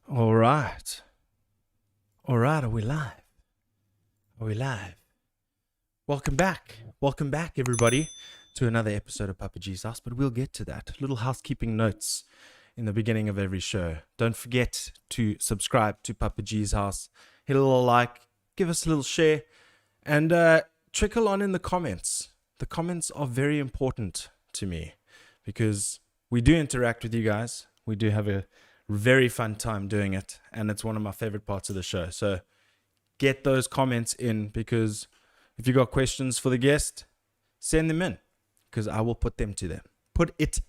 All right. All right. Are we live? Are we live? Welcome back. Welcome back, everybody, to another episode of Papa G's House. But we'll get to that. Little housekeeping notes in the beginning of every show. Don't forget to subscribe to Papa G's House. Hit a little like, give us a little share, and trickle on in the comments. The comments are very important to me because we do interact with you guys. We do have a very fun time doing it, and it's one of my favorite parts of the show. So get those comments in, because if you got questions for the guest, send them in, because I will put it to them. But it's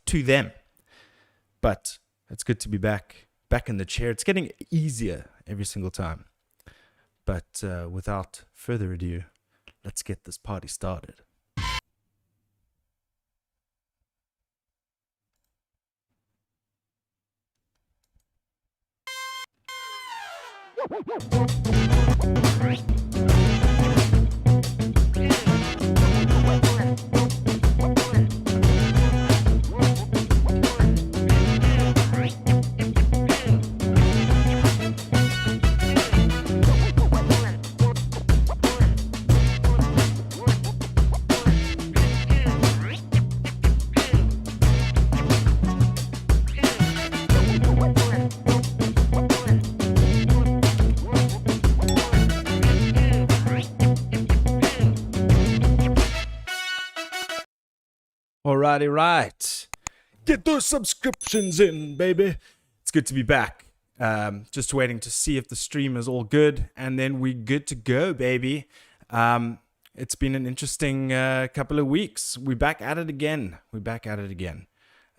good to be back in the chair. It's getting easier every single time. But without further ado, let's get this party started. Alrighty, right. Get those subscriptions in, baby. It's good to be back. Just waiting to see if the stream is all good, and then we're good to go, baby. It's been an interesting couple of weeks. We're back at it again.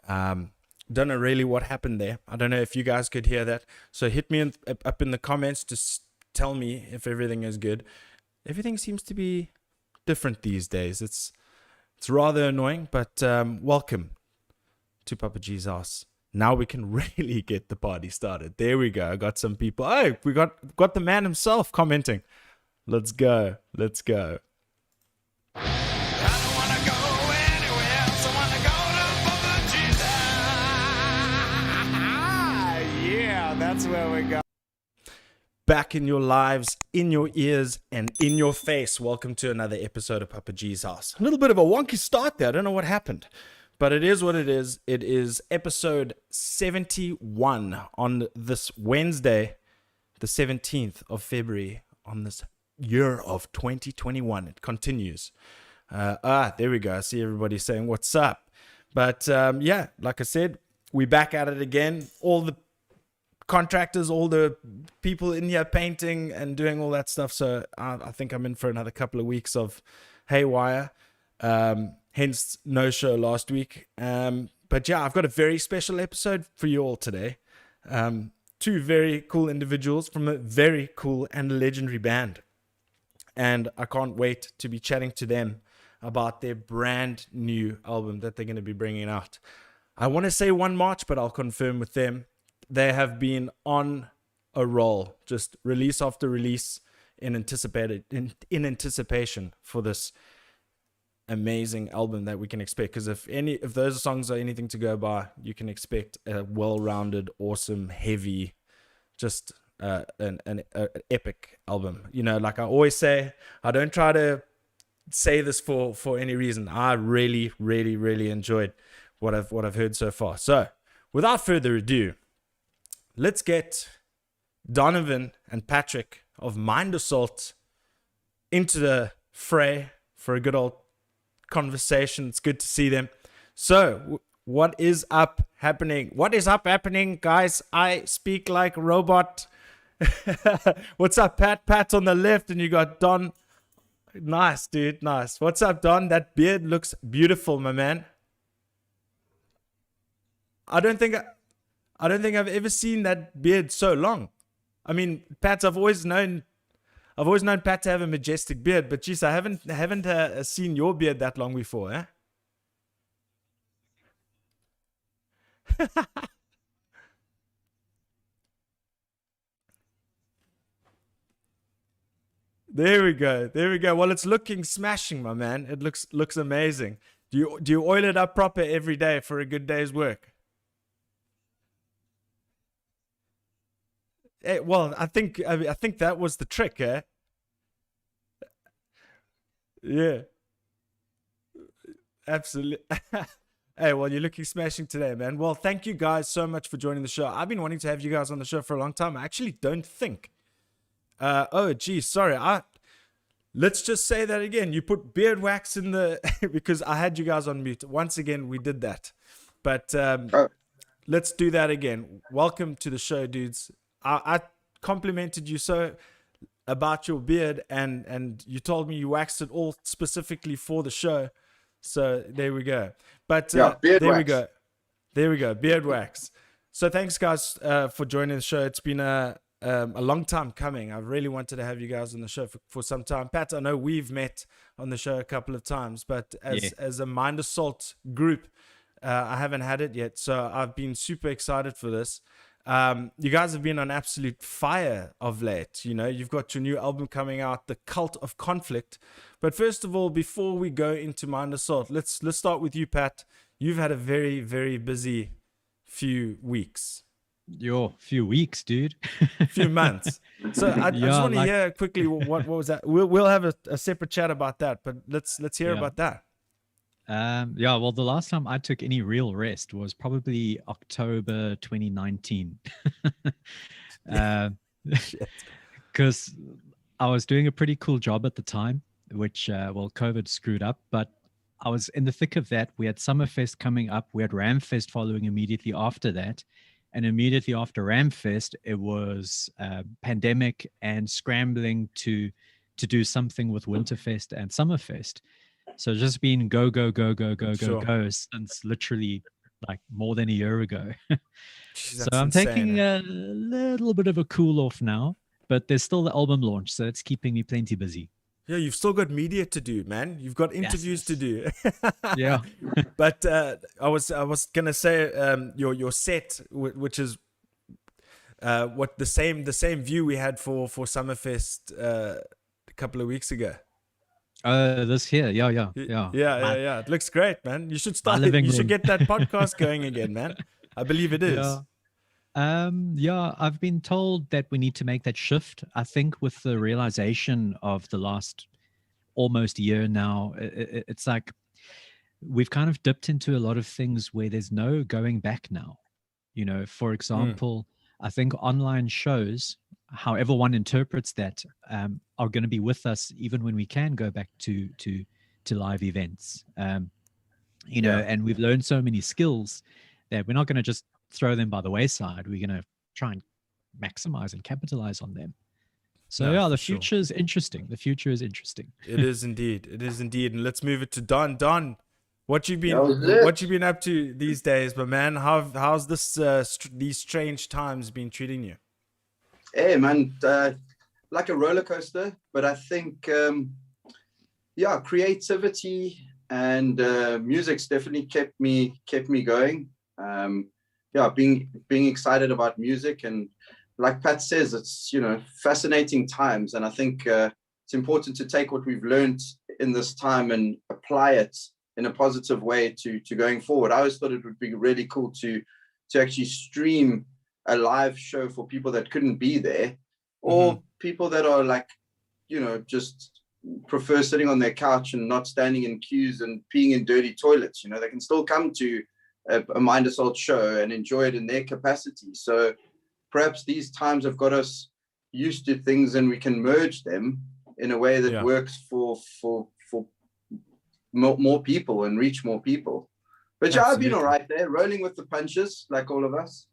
Don't know really what happened there. I don't know if you guys could hear that. So hit me up in the comments to tell me if everything is good. Everything seems to be different these days. It's rather annoying, but welcome to Papa G's House. Now we can really get the party started. There we go. I got some people. Oh, we got the man himself commenting. Let's go. Yeah, that's where we go. Back in your lives, in your ears, and in your face. Welcome to another episode of Papa G's House. A little bit of a wonky start there. I don't know what happened, but it is what it is. It is episode 71 on this Wednesday, the 17th of February, on this year of 2021. It continues. There we go. I see everybody saying what's up. But yeah, like I said, we're back at it again. All the contractors, all the people in here painting and doing all that stuff. So I think I'm in for another couple of weeks of haywire. Hence no show last week. But yeah, I've got a very special episode for you all today. Two very cool individuals from a very cool and legendary band. And I can't wait to be chatting to them about their brand new album that they're going to be bringing out. I want to say 1 March, but I'll confirm with them. They have been on a roll, just release after release in anticipation for this amazing album that we can expect. Because if those songs are anything to go by, you can expect a well-rounded, awesome, heavy, just an epic album. You know, like I always say, I don't try to say this for any reason. I really, really, really enjoyed what I've heard so far. So, without further ado, let's get Donovan and Patrick of Mind Assault into the fray for a good old conversation. It's good to see them. So, what is up happening? What is up happening, guys? I speak like a robot. What's up, Pat? Pat's on the left, and you got Don. Nice, dude. Nice. What's up, Don? That beard looks beautiful, my man. I don't think I've ever seen that beard so long. I mean, Pat, I've always known Pat to have a majestic beard, but geez, I haven't seen your beard that long before, eh? There we go. Well, it's looking smashing, my man. It looks amazing. Do you oil it up proper every day for a good day's work? Well, I think that was the trick, eh? Yeah, absolutely. Hey, well, you're looking smashing today, man. Well, thank you guys so much for joining the show. I've been wanting to have you guys on the show for a long time. I actually don't think. Oh, geez, sorry. Let's just say that again. You put beard wax in the because I had you guys on mute. Once again, we did that. But Oh, let's do that again. Welcome to the show, dudes. I complimented you so about your beard, and you told me you waxed it all specifically for the show. So there we go. But yeah, beard there we wax. go. There we go. Beard wax. So thanks, guys, for joining the show. It's been a long time coming. I really wanted to have you guys on the show for some time. Pat, I know we've met on the show a couple of times, but as a Mind Assault group, I haven't had it yet. So I've been super excited for this. You guys have been on absolute fire of late. You know, you've got your new album coming out, The Cult of Conflict. But first of all, before we go into Mind Assault, let's start with you, Pat. You've had a very, very busy few weeks. Your few weeks, dude. Few months. So I just want to hear quickly what was that. We'll have a separate chat about that, but let's hear about that. Well, the last time I took any real rest was probably October 2019. Because I was doing a pretty cool job at the time, which, COVID screwed up, but I was in the thick of that. We had Summerfest coming up. We had Ramfest following immediately after that. And immediately after Ramfest, it was pandemic and scrambling to do something with Winterfest and Summerfest. So just been go since literally like more than a year ago. Jeez, So I'm taking a little bit of a cool off now, but there's still the album launch, so it's keeping me plenty busy. Yeah, you've still got media to do, man. You've got interviews to do. Yeah. But I was gonna say your set, which is what the same view we had for Summerfest a couple of weeks ago. This here, yeah. It looks great, man. You should start. You should get that podcast going again, man. I believe it is. I've been told that we need to make that shift. I think with the realization of the last almost year now, it's like we've kind of dipped into a lot of things where there's no going back now. You know, for example, I think online shows, however one interprets that, are going to be with us even when we can go back to live events. And we've learned so many skills that we're not going to just throw them by the wayside. We're going to try and maximize and capitalize on them. So the future is interesting. The future is interesting. It is indeed. It is indeed. And let's move it to Don. Don, what you been up to these days, but man? How's this these strange times been treating you? Hey, man, like a roller coaster. But I think, creativity and music's definitely kept me going. Being excited about music, and like Pat says, it's fascinating times, and I think it's important to take what we've learned in this time and apply it in a positive way to going forward. I always thought it would be really cool to actually stream a live show for people that couldn't be there, or people that are like, just prefer sitting on their couch and not standing in queues and peeing in dirty toilets. They can still come to a Mind Assault show and enjoy it in their capacity. So perhaps these times have got us used to things, and we can merge them in a way that works for more people and reach more people. But I've been all right there, rolling with the punches like all of us.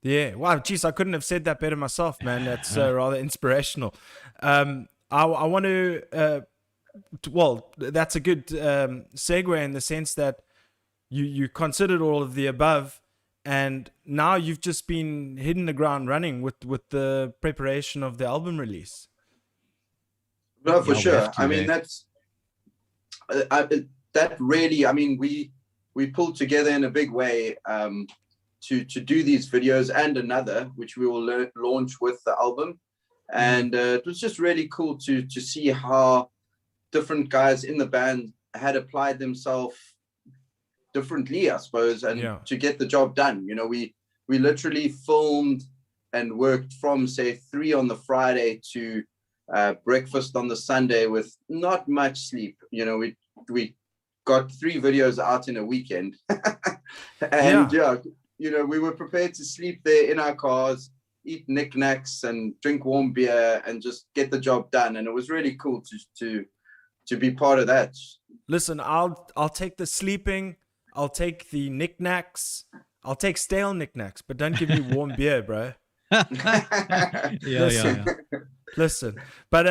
Yeah. Wow. Geez, I couldn't have said that better myself, man. That's rather inspirational. I want to, that's a good segue in the sense that you considered all of the above, and now you've just been hitting the ground running with the preparation of the album release. No, for sure. I mean, that's that really. I mean, we pulled together in a big way to do these videos and another, which we will launch with the album, and it was just really cool to see how different guys in the band had applied themselves differently, I suppose, and to get the job done. We literally filmed and worked from say 3 on the Friday to breakfast on the Sunday with not much sleep. You know, we got 3 videos out in a weekend. And yeah, you know, we were prepared to sleep there in our cars, eat knickknacks and drink warm beer and just get the job done. And it was really cool to be part of that. Listen, I'll take the sleeping, I'll take the knickknacks, I'll take stale knickknacks, but don't give me warm beer, bro. Listen. But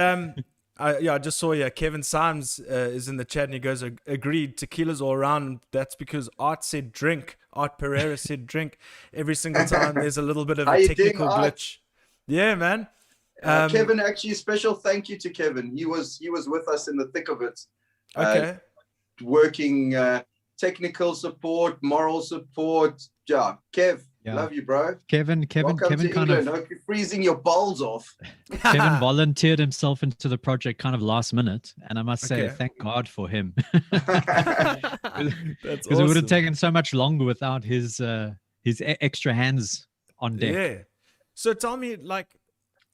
I just saw Kevin Symes is in the chat and he goes, agreed, tequila's all around. That's because Art said drink. Art Pereira said drink. Every single time there's a little bit of a technical glitch. Yeah, man. Kevin, actually, special thank you to Kevin. He was with us in the thick of it. Okay. Working technical support, moral support. Yeah, Kev. Yeah. Love you, bro. Kevin Welcome kind England. Hope you're freezing your balls off. Kevin volunteered himself into the project kind of last minute, and I must say, thank God for him. That's because it would have taken so much longer without his extra hands on deck. Yeah. So tell me, like,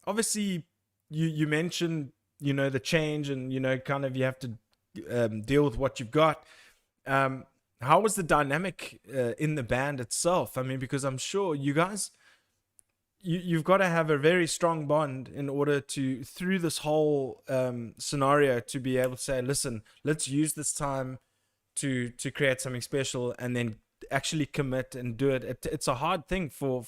obviously, you mentioned, you know, the change, and you know, kind of you have to deal with what you've got. How was the dynamic in the band itself? I mean, because I'm sure you guys, you've got to have a very strong bond in order to, through this whole scenario, to be able to say, listen, let's use this time to create something special, and then actually commit and do it. It's a hard thing for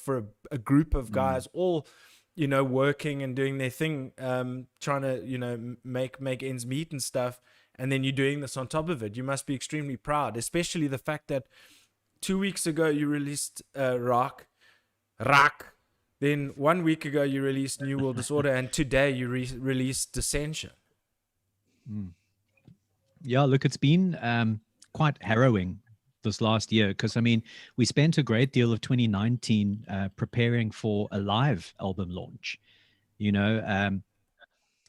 a group of guys all, you know, working and doing their thing, trying to, you know, make ends meet and stuff. And then you're doing this on top of it. You must be extremely proud, especially the fact that 2 weeks ago you released Rock. Then 1 week ago you released New World Disorder, and today you released Dissension. Yeah, look, it's been quite harrowing this last year, because I mean, we spent a great deal of 2019 preparing for a live album launch. You know,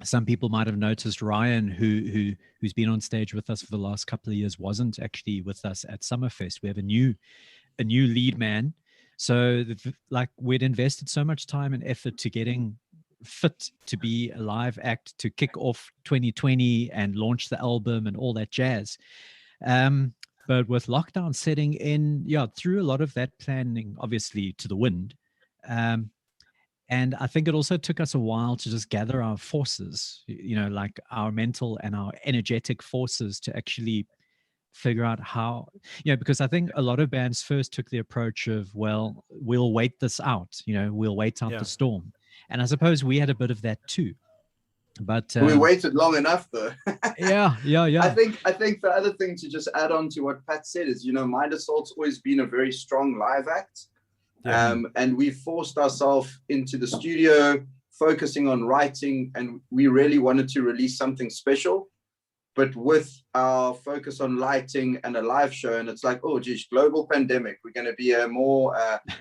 some people might have noticed Ryan, who's been on stage with us for the last couple of years, wasn't actually with us at Summerfest. We have a new lead man. So like, we'd invested so much time and effort to getting fit to be a live act to kick off 2020 and launch the album and all that jazz. But with lockdown setting in, threw a lot of that planning obviously to the wind. And I think it also took us a while to just gather our forces, you know, like our mental and our energetic forces, to actually figure out how, you know, because I think a lot of bands first took the approach of, well, we'll wait this out, you know, we'll wait out the storm. And I suppose we had a bit of that too. But we waited long enough though. Yeah. I think the other thing to just add on to what Pat said is, you know, Mind Assault's always been a very strong live act. And we forced ourselves into the studio, focusing on writing, and we really wanted to release something special. But with our focus on lighting and a live show, and it's like, oh geez, global pandemic, we're going to be a more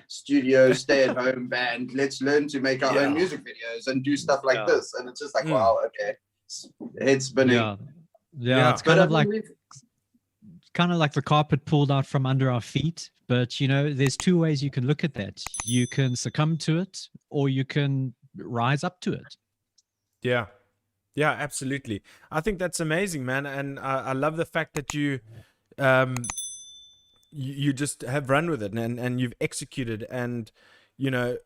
studio stay-at-home band. Let's learn to make our own music videos and do stuff like this. And it's just like, wow, okay, head spinning. Yeah, it's kind of like the carpet pulled out from under our feet. But, you know, there's two ways you can look at that. You can succumb to it, or you can rise up to it. Yeah, absolutely. I think that's amazing, man. And I love the fact that you just have run with it and you've executed, and, you know,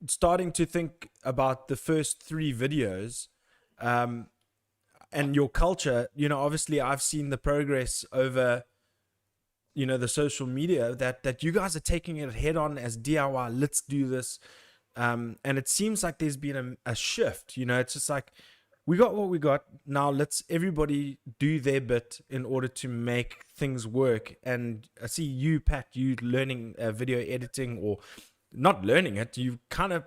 starting to think about the first 3 videos and your culture. You know, obviously I've seen the progress over, you know, the social media that you guys are taking it head on as DIY. Let's do this. And it seems like there's been a shift, you know. It's just like, we got what we got. Now let's everybody do their bit in order to make things work. And I see you, Pat, you learning video editing, or not learning it, you kind of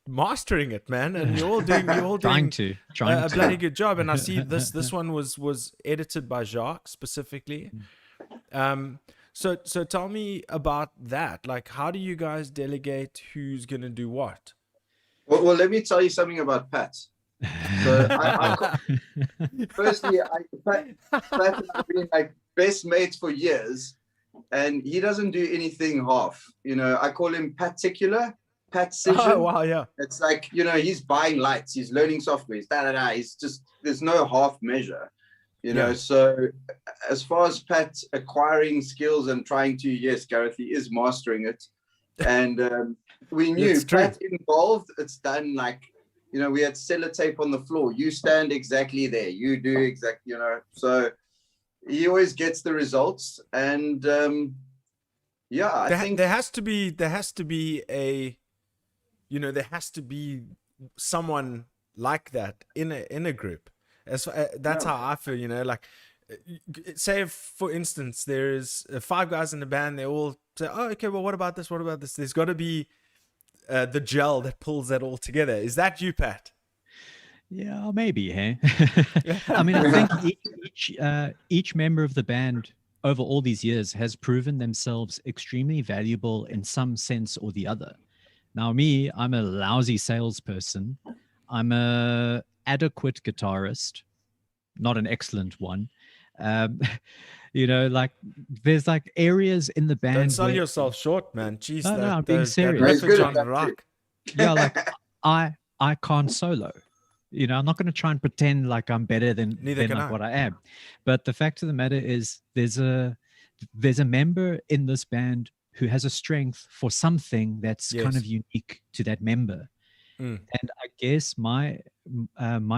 mastering it, man. And you're all doing trying to a bloody good job. And I see this one was edited by Jacques specifically. So tell me about that. Like, how do you guys delegate who's going to do what? Well, let me tell you something about Pat. So firstly, Pat and I have been like best mates for years, and he doesn't do anything half. You know, I call him particular, Pat's Oh session. wow, yeah. It's like, he's buying lights, he's learning software, he's just, there's no half measure, Yeah. So as far as Pat acquiring skills and trying to, yes, Gareth, he is mastering it. And we knew It's true. Pat involved, it's done like, we had sellotape on the floor. You stand exactly there. You do exactly, so he always gets the results. And yeah, I think there has to be a, there has to be someone like that in a group. That's how I feel. Like, say if, for instance, there is 5 guys in the band. They all say, "Oh, okay. Well, what about this? What about this?" There's got to be the gel that pulls that all together. Is that you, Pat? Yeah, maybe. Hey, I mean, I think each member of the band over all these years has proven themselves extremely valuable in some sense or the other. Now, me, I'm a lousy salesperson. I'm a adequate guitarist, not an excellent one. Um, like there's like areas in the band. Don't sell where, yourself short, man. Jeez, no, I'm being that serious. He's riffage good on at that rock. Yeah, like I can't solo. I'm not going to try and pretend like I'm better than what I am. But the fact of the matter is, there's a member in this band who has a strength for something that's kind of unique to that member. And I guess my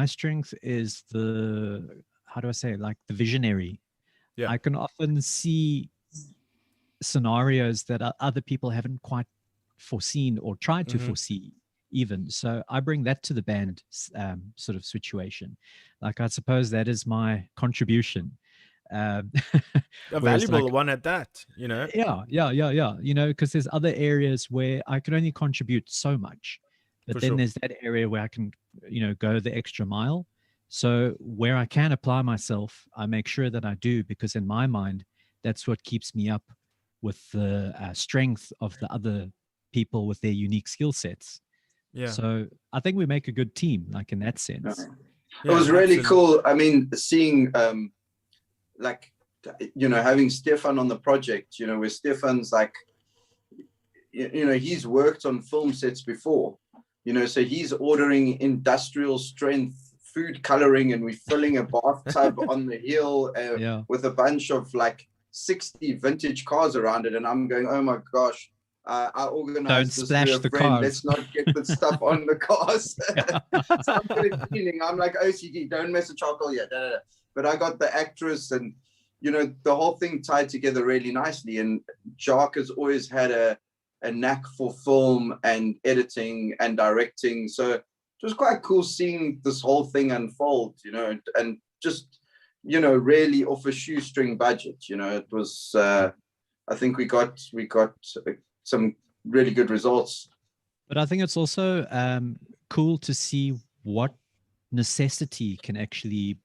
strength is how do I say it? Like the visionary. Yeah. I can often see scenarios that other people haven't quite foreseen or tried to foresee even. So I bring that to the band sort of situation. Like, I suppose that is my contribution. A valuable one at that, Yeah. Because there's other areas where I can only contribute so much. But then there's that area where I can, go the extra mile. So where I can apply myself, I make sure that I do, because in my mind, that's what keeps me up with the strength of the other people with their unique skill sets. Yeah. So I think we make a good team, like in that sense. It was really cool. I mean, seeing having Stefan on the project, where Stefan's like, he's worked on film sets before, so he's ordering industrial strength food coloring, and we're filling a bathtub on the hill with a bunch of like 60 vintage cars around it. And I'm going, oh my gosh, I organized this splash with a friend. Let's not get the stuff on the cars. So I'm good at cleaning. I'm like, OCD, don't mess with charcoal yet. But I got the actress, and the whole thing tied together really nicely. And Jacques has always had a knack for film and editing and directing. So it was quite cool seeing this whole thing unfold, and just, really off a shoestring budget. It was, I think we got some really good results. But I think it's also cool to see what necessity can actually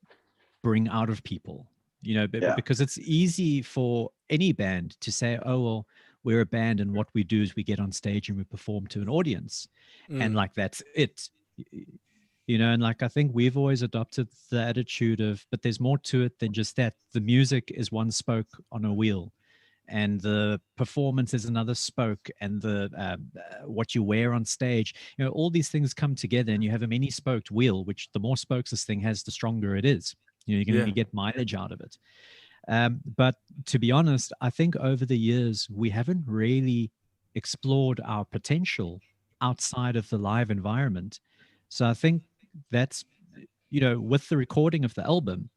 bring out of people, because it's easy for any band to say, oh, well, we're a band and what we do is we get on stage and we perform to an audience. And like, that's it. And like, I think we've always adopted the attitude of, but there's more to it than just that. The music is one spoke on a wheel, and the performance is another spoke, and the what you wear on stage, all these things come together, and you have a many spoked wheel, which the more spokes this thing has, the stronger it is. You're going to get mileage out of it. But to be honest, I think over the years, we haven't really explored our potential outside of the live environment. So I think that's, with the recording of the album,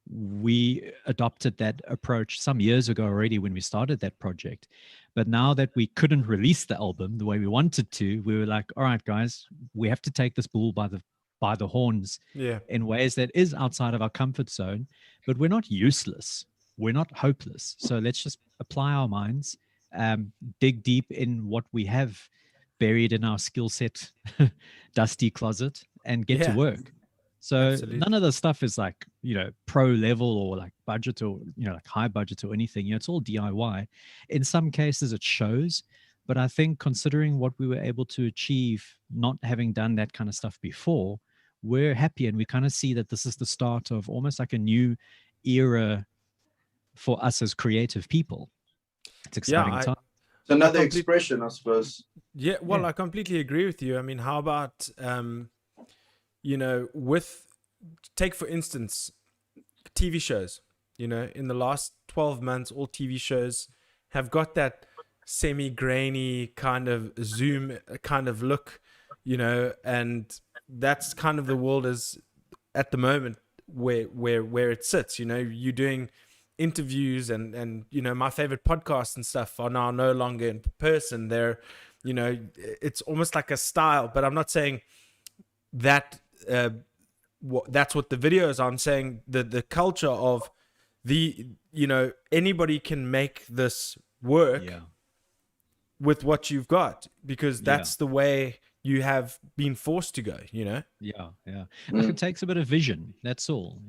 we adopted that approach some years ago already when we started that project. But now that we couldn't release the album the way we wanted to, we were like, all right, guys, we have to take this bull by the horns in ways that is outside of our comfort zone, but we're not useless. We're not hopeless. So let's just apply our minds, dig deep in what we have buried in our skill set dusty closet, and get to work. So none of the stuff is like, pro level or like budget or, like high budget or anything. It's all DIY. In some cases it shows, but I think considering what we were able to achieve, not having done that kind of stuff before, we're happy, and we kind of see that this is the start of almost like a new era for us as creative people. It's exciting time. It's another expression, I suppose. Yeah, well, I completely agree with you. I mean, how about take for instance TV shows. In the last 12 months, all TV shows have got that semi-grainy kind of zoom kind of look, and that's kind of the world is at the moment where it sits. You're doing interviews and my favorite podcasts and stuff are now no longer in person. They're it's almost like a style, but I'm not saying that that's what the videos are. I'm saying the culture of anybody can make this work with what you've got, because that's the way you have been forced to go. Look, it takes a bit of vision, that's all.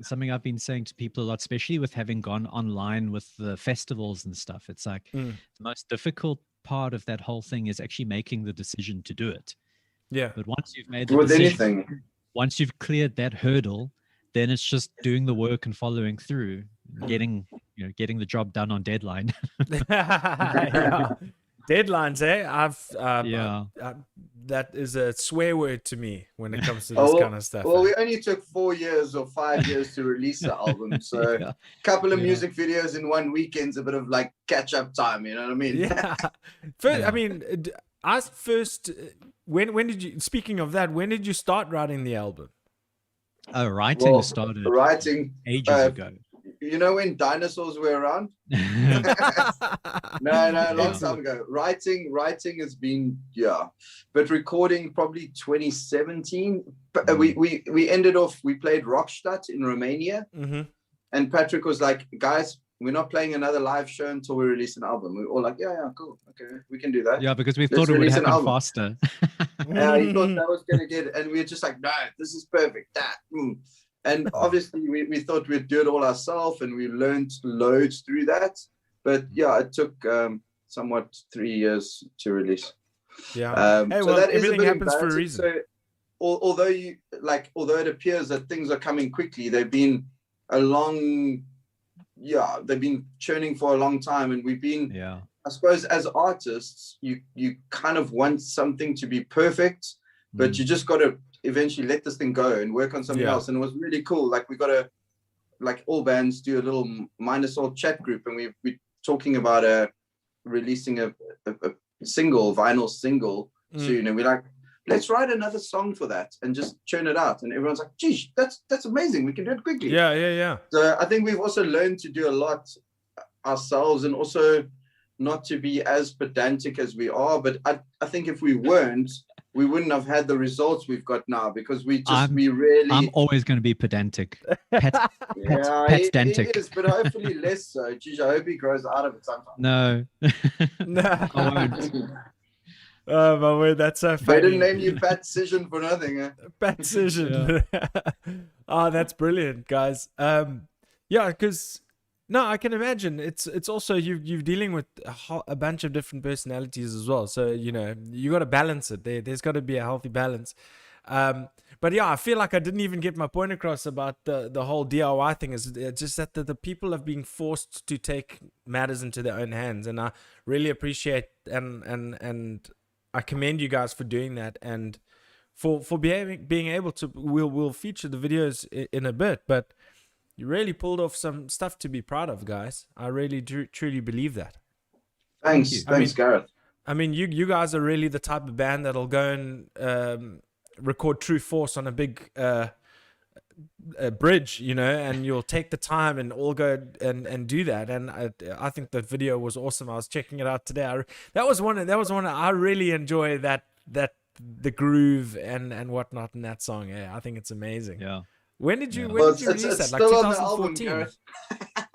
Something I've been saying to people a lot, especially with having gone online with the festivals and stuff, it's like the most difficult part of that whole thing is actually making the decision to do it. But once you've made the decision, once you've cleared that hurdle, then it's just doing the work and following through, getting the job done on deadline. Deadlines, that is a swear word to me when it comes to this kind of stuff. Well, we only took 4 years or 5 years to release the album, so a couple of music videos in one weekend's a bit of like catch-up time. You know what I mean? I mean, when did you? Speaking of that, when did you start writing the album? Writing started ages ago. When dinosaurs were around? No, a long time ago. Writing has been, but recording probably 2017. We ended off, we played Rockstadt in Romania, and Patrick was like, guys, we're not playing another live show until we release an album. We were all like, yeah, cool, okay, we can do that. Yeah, because we thought it would happen faster. He thought that was going to get it, and we were just like, no, this is perfect. And obviously we thought we'd do it all ourselves, and we learned loads through that. But it took somewhat 3 years to release. So that everything happens for a reason. So although it appears that things are coming quickly, they've been they've been churning for a long time, and we've been, I suppose, as artists, you kind of want something to be perfect, but you just got to eventually let this thing go and work on something else. And it was really cool. Like, we got to, like all bands, do a little Minusol chat group, and we're talking about releasing a vinyl single soon, and we're like, let's write another song for that and just churn it out. And everyone's like, geez, that's amazing, we can do it quickly. So I think we've also learned to do a lot ourselves, and also not to be as pedantic as we are. But I think if we weren't, we wouldn't have had the results we've got now, because I'm always going to be pedantic. Pedantic. He is, but hopefully less so. Geez, I hope he grows out of it sometime. No. I won't. Oh my word, that's so funny. They didn't name you Pat Cision for nothing, eh? Pat Cision. Oh, that's brilliant, guys. Because I can imagine it's also you're dealing with a bunch of different personalities as well. So you got to balance it. There's got to be a healthy balance. But I feel like I didn't even get my point across about the whole DIY thing. Is just that the people have been forced to take matters into their own hands, and I really appreciate and I commend you guys for doing that, and for being able to. We'll feature the videos in a bit, but you really pulled off some stuff to be proud of, guys. I really truly believe that. Thanks, Gareth. I mean, you guys are really the type of band that'll go and record True Force on a big bridge, and you'll take the time and all go and do that. And I think the video was awesome. I was checking it out today. That was one I really enjoy that the groove and whatnot in that song. Yeah, I think it's amazing. Yeah. When did you release that? Like 2014.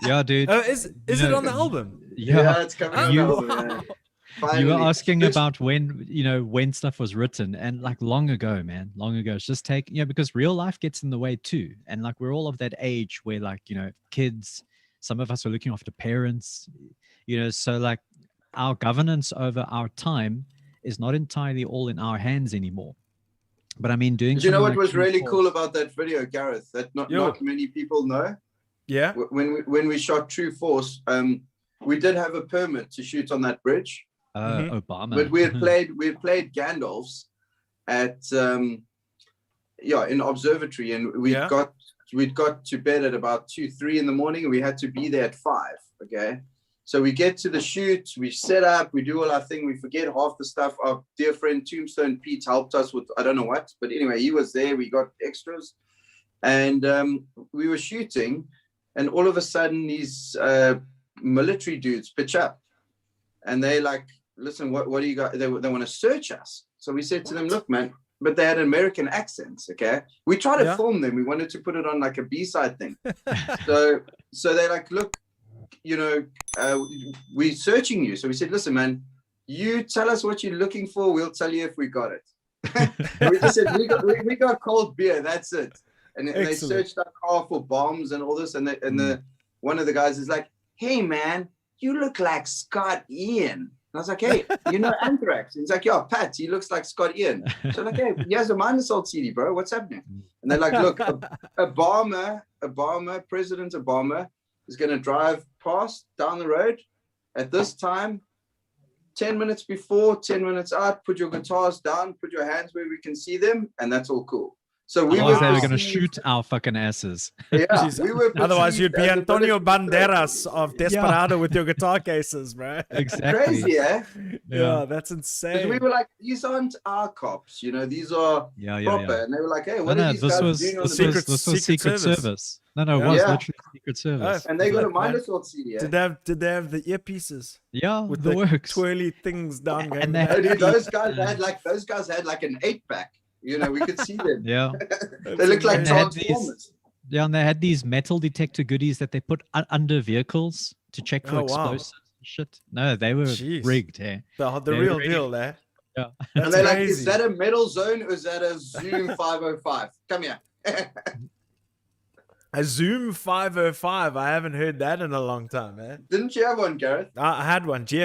Yeah, dude. Is it on the album? Yeah, it's coming on the album. You were asking about when stuff was written, and like long ago. It's just because real life gets in the way too. And like, we're all of that age where kids, some of us are looking after parents, so like our governance over our time is not entirely all in our hands anymore. But I mean, doing. Do you know what was really cool about that video, Gareth? That not many people know. Yeah. When we shot True Force, we did have a permit to shoot on that bridge. Obama. But we had played Gandalf's at in observatory, and we'd got to bed at about 2-3 in the morning, and we had to be there at 5. Okay, so we get to the shoot, we set up, we do all our thing, we forget half the stuff. Our dear friend Tombstone Pete helped us with I don't know what, but anyway, he was there. We got extras, and we were shooting, and all of a sudden these military dudes pitch up, and they like, listen, what do you got? They want to search us. So we said to them, look, man, but they had American accents. Okay, we tried to film them. We wanted to put it on like a B-side thing. so they're like, look, we're searching you. So we said, listen, man, you tell us what you're looking for, we'll tell you if we got it. We just said we got cold beer, that's it. And they searched our car for bombs and all this, and one of the guys is like, hey man, you look like Scott Ian. And I was like, hey, Anthrax? He's like, yeah, Pat, he looks like Scott Ian. So I'm like, hey, he has a Mind Assault CD, bro. What's happening? And they're like, look, President Obama is going to drive past down the road at this time, 10 minutes before, 10 minutes out, put your guitars down, put your hands where we can see them, and that's all cool. So we were going to shoot our fucking asses. Yeah, otherwise you'd be Antonio Banderas of Desperado with your guitar cases, bro. Exactly. Crazy, eh? Yeah, that's insane. We were like, these aren't our cops, these are proper. And they were like, hey, what are these guys doing on the This was Secret Service. No, it was literally Secret Service. And they got a Mind Assault CD. Did they have the earpieces? Yeah, with the works. twirly things down. And those guys had like an 8-pack. We could see them. Yeah. They look like Transformers. And they had these metal detector goodies that they put under vehicles to check for explosives and shit. No, they were rigged. Eh? The real deal, eh? Yeah. And they're like, is that a metal zone or is that a Zoom 505? Come here. A Zoom 505. I haven't heard that in a long time, man. Didn't you have one, Gareth? I had one. I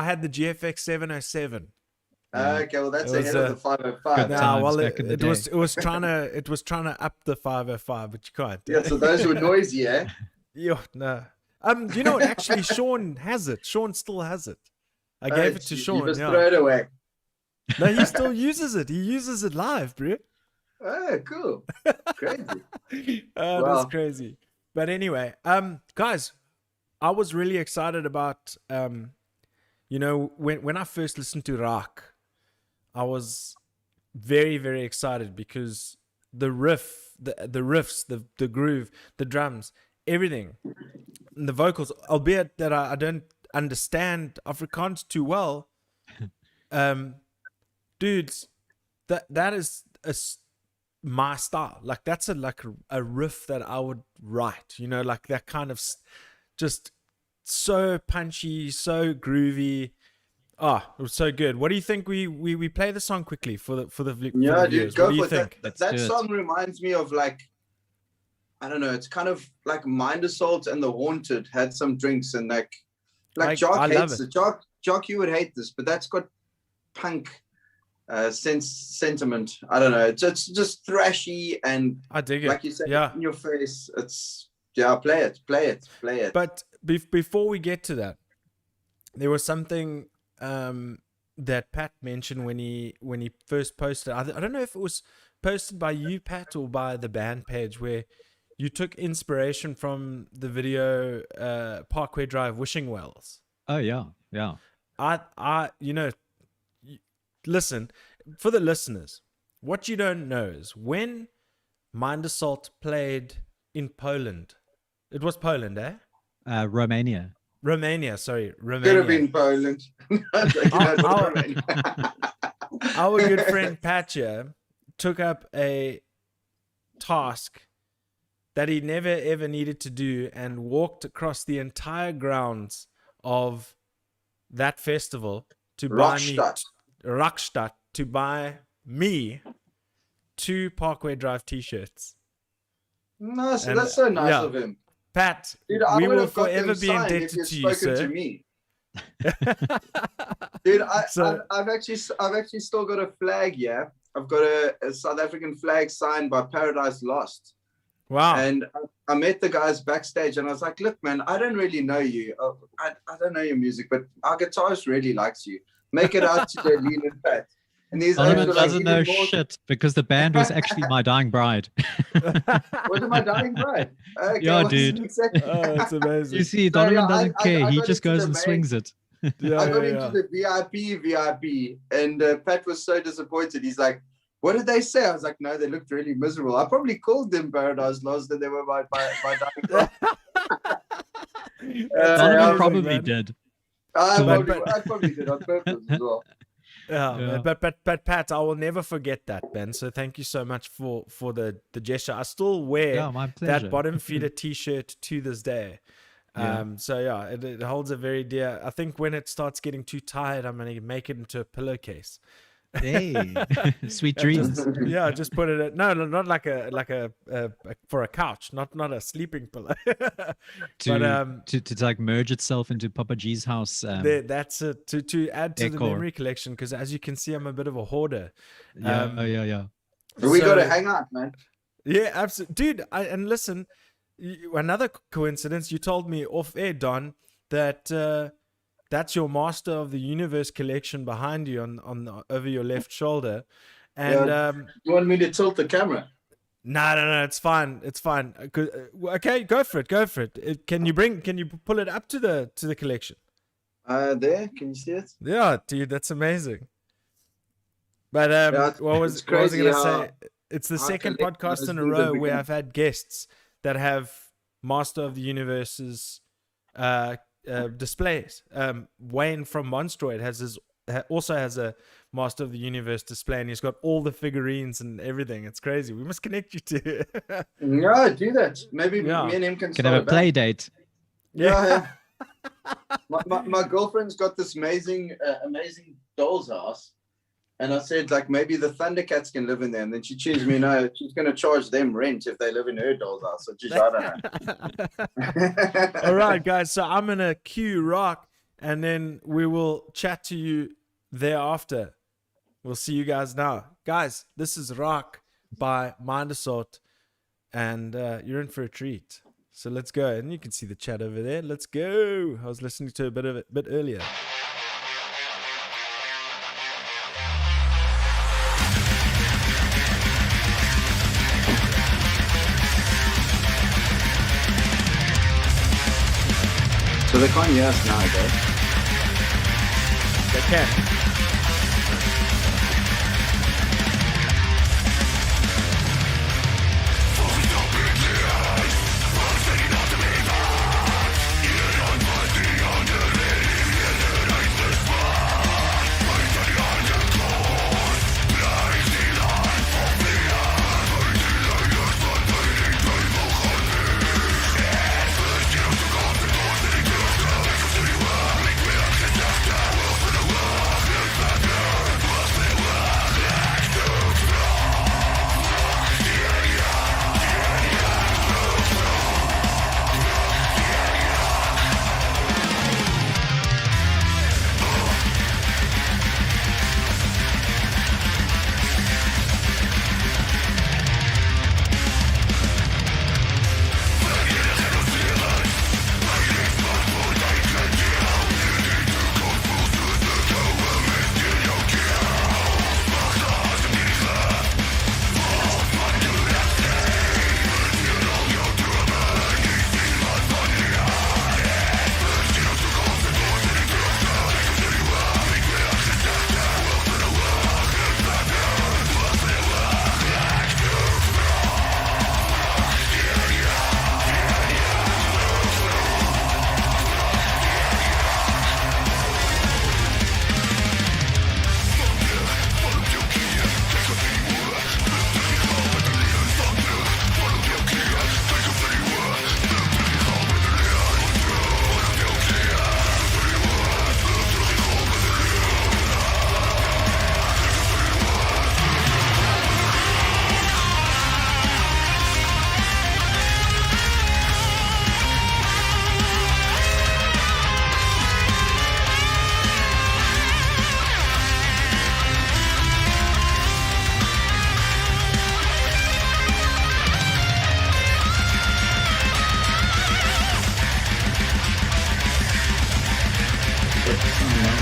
had the GFX 707. Okay, well that's ahead of the 505. It was trying to up the 505, but you can't. Yeah, so those were noisy, eh? Yeah, no. You know what? Actually, Sean has it. Sean still has it. I gave it to Sean. You just throw it away. No, he still uses it. He uses it live, bro. Oh, cool. Crazy. That's crazy. But anyway, guys, I was really excited about when I first listened to rock, I was very, very excited because the riff, the riffs, the groove, the drums, everything, and the vocals, albeit that I don't understand Afrikaans too well, dudes, that is my style. Like that's a riff that I would write, like that kind of just so punchy, so groovy. It was so good. What do you think we play the song quickly for the dude, go what do you for think? That song reminds me of like, I don't know, it's kind of like Mind Assault and The Haunted had some drinks and like Jock hates it. Jock, you would hate this, but that's got punk sentiment. I don't know. It's just thrashy and I dig it. Like you said, in your face. It's play it. But before we get to that, there was something that Pat mentioned when he first posted. I don't know if it was posted by you, Pat, or by the band page, where you took inspiration from the video Parkway Drive Wishing Wells. Oh yeah. I listen, for the listeners, what you don't know is when Mind Assault played in Poland, it was Poland, eh? Romania, sorry. Romania. Could have been Poland. Our good friend Patcha took up a task that he never ever needed to do and walked across the entire grounds of that festival to buy me Rockstadt to buy me 2 Parkway Drive t-shirts. No, so that's so nice of him. Pat, dude, we will forever be indebted to you, sir. To me. Dude, I've actually still got a flag. I've got a South African flag signed by Paradise Lost. Wow! And I met the guys backstage, and I was like, "Look, man, I don't really know you. I don't know your music, but our guitarist really likes you. Make it out to Lean and Pat." And these Donovan guys were like, doesn't know even more- shit because the band was actually My Dying Bride. Was it My Dying Bride? Okay, Yeah, what's dude. the second? Oh, it's amazing. You see, So, Donovan yeah, doesn't care. I He got just into goes the and main- swings it. Yeah, I got yeah, into yeah. the VIP, and Pat was so disappointed. He's like, "What did they say?" I was like, "No, they looked really miserable. I probably called them Paradise Lost, and they were my Dying Bride." That's Donovan amazing, probably man. did. I But- probably did on purpose as well. Yeah, Yeah. man. But Pat, I will never forget that, Ben. So thank you so much for the gesture. I still wear Yeah, my pleasure. that bottom feeder T-shirt to this day. Yeah. So yeah, it holds a very dear. I think when it starts getting too tired, I'm gonna make it into a pillowcase. Hey, sweet And dreams. just- yeah, just put it. No, not like a for a couch, not a sleeping pillow. To, but to like merge itself into Papa G's house. that's it. To add to the decor. memory collection, because as you can see, I'm a bit of a hoarder. Yeah. We got to So- hang out, man. Yeah, absolutely, dude. And listen, another coincidence. You told me off air, Don, that that's your Master of the Universe collection behind you on over your left shoulder. And Yeah. You want me to tilt the camera? no, it's fine. It's fine. Okay, go for it. Can you pull it up to the collection? There, can you see it? Yeah, dude, that's amazing. But it's- what was it's I gonna crazy say? It's the how second collect podcast those in a do the row where beginning. I've had guests that have Master of the Universe's displays. Wayne from Monstroid also has a Master of the Universe display, and he's got all the figurines and everything. It's crazy. We must connect you to. Yeah, do that. Maybe Yeah. me and him Can can start have a band. play date. Yeah. My girlfriend's got this amazing doll's house, and I said like maybe the Thundercats can live in there, and then she chooses me. No, she's going to charge them rent if they live in her doll's house. So just I don't know. All right, guys. So I'm gonna cue Rock, and then we will chat to you thereafter. We'll see you guys now, guys. This is Rock by Mind Assault, and you're in for a treat. So let's go, and you can see the chat over there. Let's go. I was listening to a bit of it a bit earlier. So they can't hear us now, guys. They can.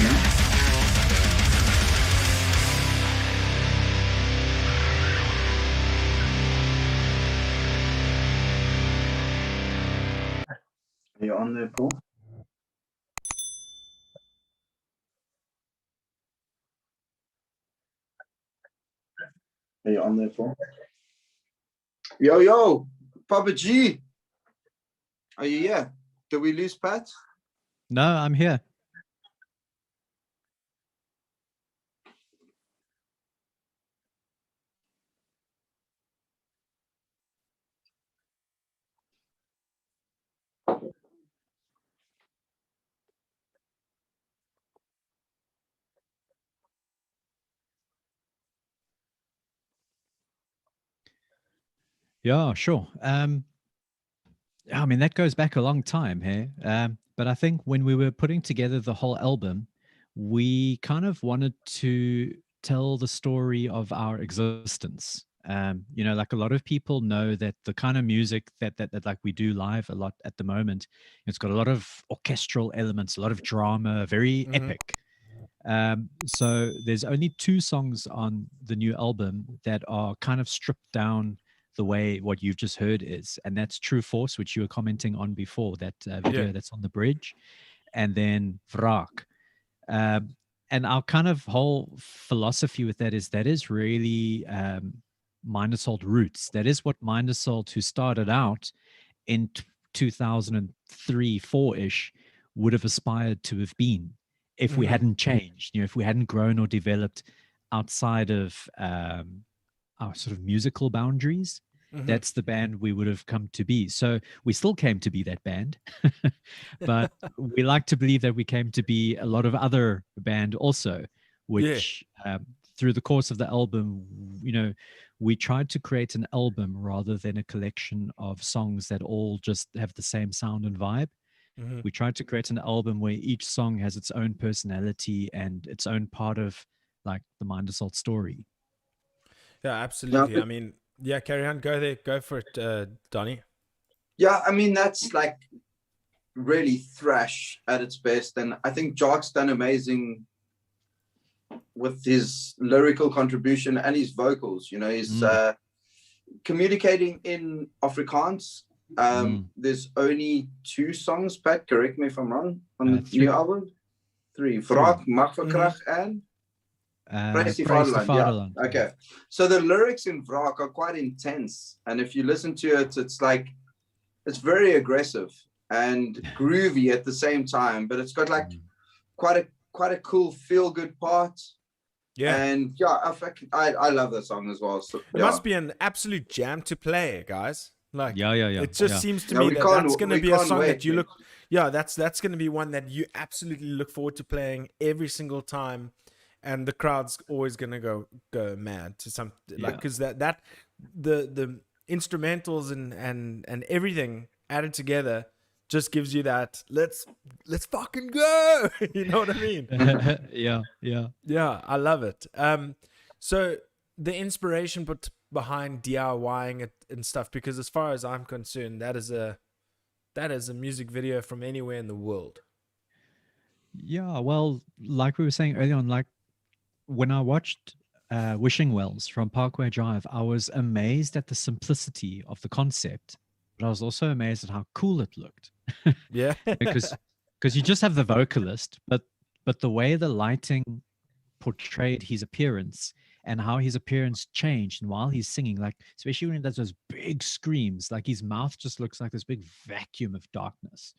Are you on there, Paul? Are you on there, Paul? Yo, Papa G. Are you here? Did we lose Pat? No, I'm here. Yeah, sure. I mean, that goes back a long time here. But I think when we were putting together the whole album, we kind of wanted to tell the story of our existence. Like a lot of people know that the kind of music that like we do live a lot at the moment, it's got a lot of orchestral elements, a lot of drama, very epic. So there's only 2 songs on the new album that are kind of stripped down the way what you've just heard is, and that's True Force, which you were commenting on before, that video that's on the bridge, and then Vrak. And our kind of whole philosophy with that is really Mind Assault roots. That is what Mind Assault, who started out in 2003, 4-ish, would have aspired to have been if we hadn't changed, if we hadn't grown or developed outside of our sort of musical boundaries. That's the band we would have come to be. So we still came to be that band, but we like to believe that we came to be a lot of other band also, which through the course of the album, we tried to create an album rather than a collection of songs that all just have the same sound and vibe. We tried to create an album where each song has its own personality and its own part of like the Mind Assault story. Yeah, absolutely. I mean, yeah, carry on. Go there. Go for it, Donnie. Yeah, I mean, that's like really thrash at its best. And I think Jock's done amazing with his lyrical contribution and his vocals. He's communicating in Afrikaans. There's only 2 songs, Pat, correct me if I'm wrong, on the new album. 3. Vrak, Mag Verkrag, and Praise die Vaderland. Yeah. Okay. So the lyrics in Vrak are quite intense. And if you listen to it, it's very aggressive and groovy at the same time, but it's got like quite a cool feel-good part. Yeah. And yeah, I love that song as well. So, it must be an absolute jam to play, guys. Like, it just seems to me that's going to be a song that you look. Yeah, that's going to be one that you absolutely look forward to playing every single time, and the crowd's always going to go mad to some like, because the instrumentals and everything added together just gives you that let's fucking go. You know what I mean? Yeah, I love it. So the inspiration behind DIYing it and stuff, because as far as I'm concerned, that is a music video from anywhere in the world. Yeah, well, like we were saying earlier on, like when I watched Wishing Wells from Parkway Drive, I was amazed at the simplicity of the concept, but I was also amazed at how cool it looked. Yeah, because you just have the vocalist, but the way the lighting portrayed his appearance and how his appearance changed, and while he's singing, like especially when he does those big screams, like his mouth just looks like this big vacuum of darkness.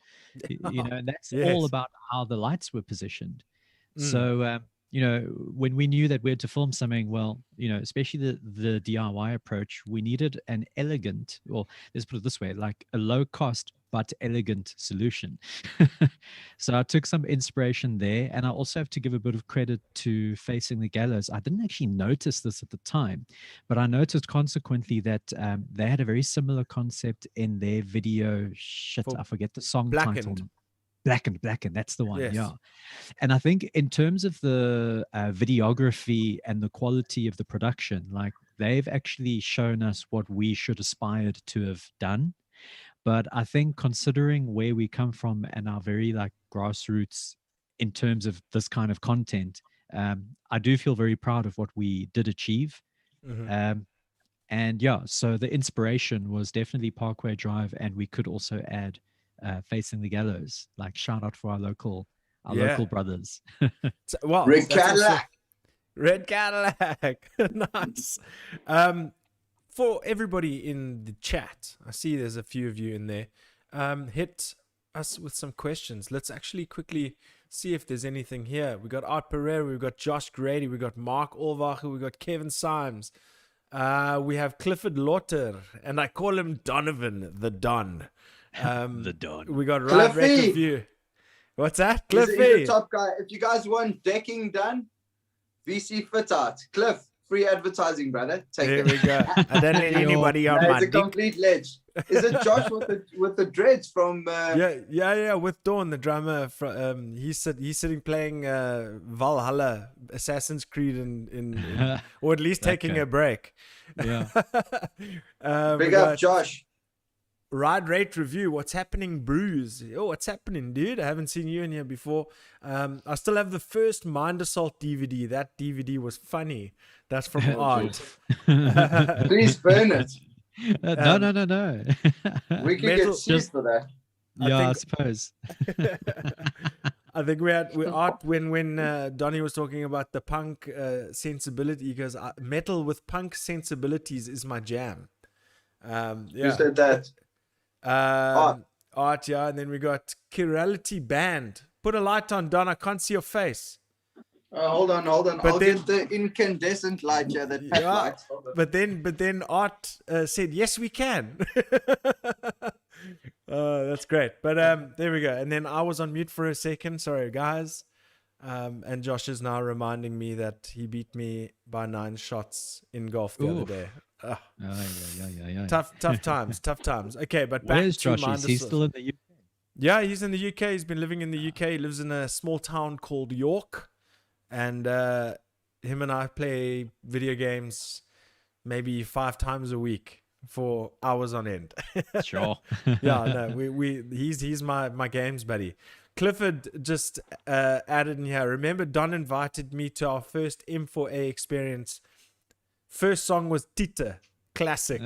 And that's all about how the lights were positioned. So when we knew that we had to film something, well, especially the DIY approach, we needed an elegant, or let's put it this way, like a low cost but elegant solution. So I took some inspiration there, and I also have to give a bit of credit to Facing the Gallows. I didn't actually notice this at the time, but I noticed consequently that they had a very similar concept in their video. I forget the song title. Blackened, that's the one. Yes. Yeah. And I think in terms of the videography and the quality of the production, like they've actually shown us what we should aspire to have done. But I think considering where we come from and our very like grassroots in terms of this kind of content. I do feel very proud of what we did achieve. And yeah, so the inspiration was definitely Parkway Drive, and we could also add Facing the Gallows. Like, shout out for our local brothers. Well, Red Cadillac. Red Cadillac. Nice. For everybody in the chat, I see there's a few of you in there. Hit us with some questions. Let's actually quickly see if there's anything here. We got Art Pereira, we got Josh Grady, we got Mark Olvacher, we got Kevin Symes. We have Clifford Lauter, and I call him Donovan, the Don. The Don. We got Ride Rate Cliffy. Review. What's that? He's Cliffy. the top guy. If you guys want decking done, VC Fit Art. Cliff, free advertising, brother. Take Here it. we go. I don't need anybody on No, my it's a dick. complete ledge. Is it Josh with the dreads from? Yeah. With Dawn, the drummer, he's sitting playing Valhalla, Assassin's Creed, or at least taking a break. Yeah. Big up, Josh. Ride Rate Review. What's happening, Bruce? Oh, what's happening, dude? I haven't seen you in here before. I still have the first Mind Assault DVD. That DVD was funny. That's from Art. Please burn it. No. We can get sued for that. I suppose. I think we Art when Donnie was talking about the punk sensibility. He goes, metal with punk sensibilities is my jam. Who said that? Art, yeah. And then we got Chirality Band. Put a light on, Don. I can't see your face. Hold on. But I'll then- get the incandescent light here. That Pat likes. Hold on. But then Art said, yes, we can. That's great. But there we go. And then I was on mute for a second. Sorry, guys. And Josh is now reminding me that he beat me by 9 shots in golf the other day. Yeah. Tough times. Okay, but back Where's to Josh? Mind Is he Assault. still in the UK? Yeah, he's in the UK. He's been living in the UK. He lives in a small town called York. And him and I play video games maybe 5 times a week for hours on end. Sure. Yeah, no, he's my games buddy. Clifford just added in here. Remember, Don invited me to our first M4A experience. First song was Tita, classic.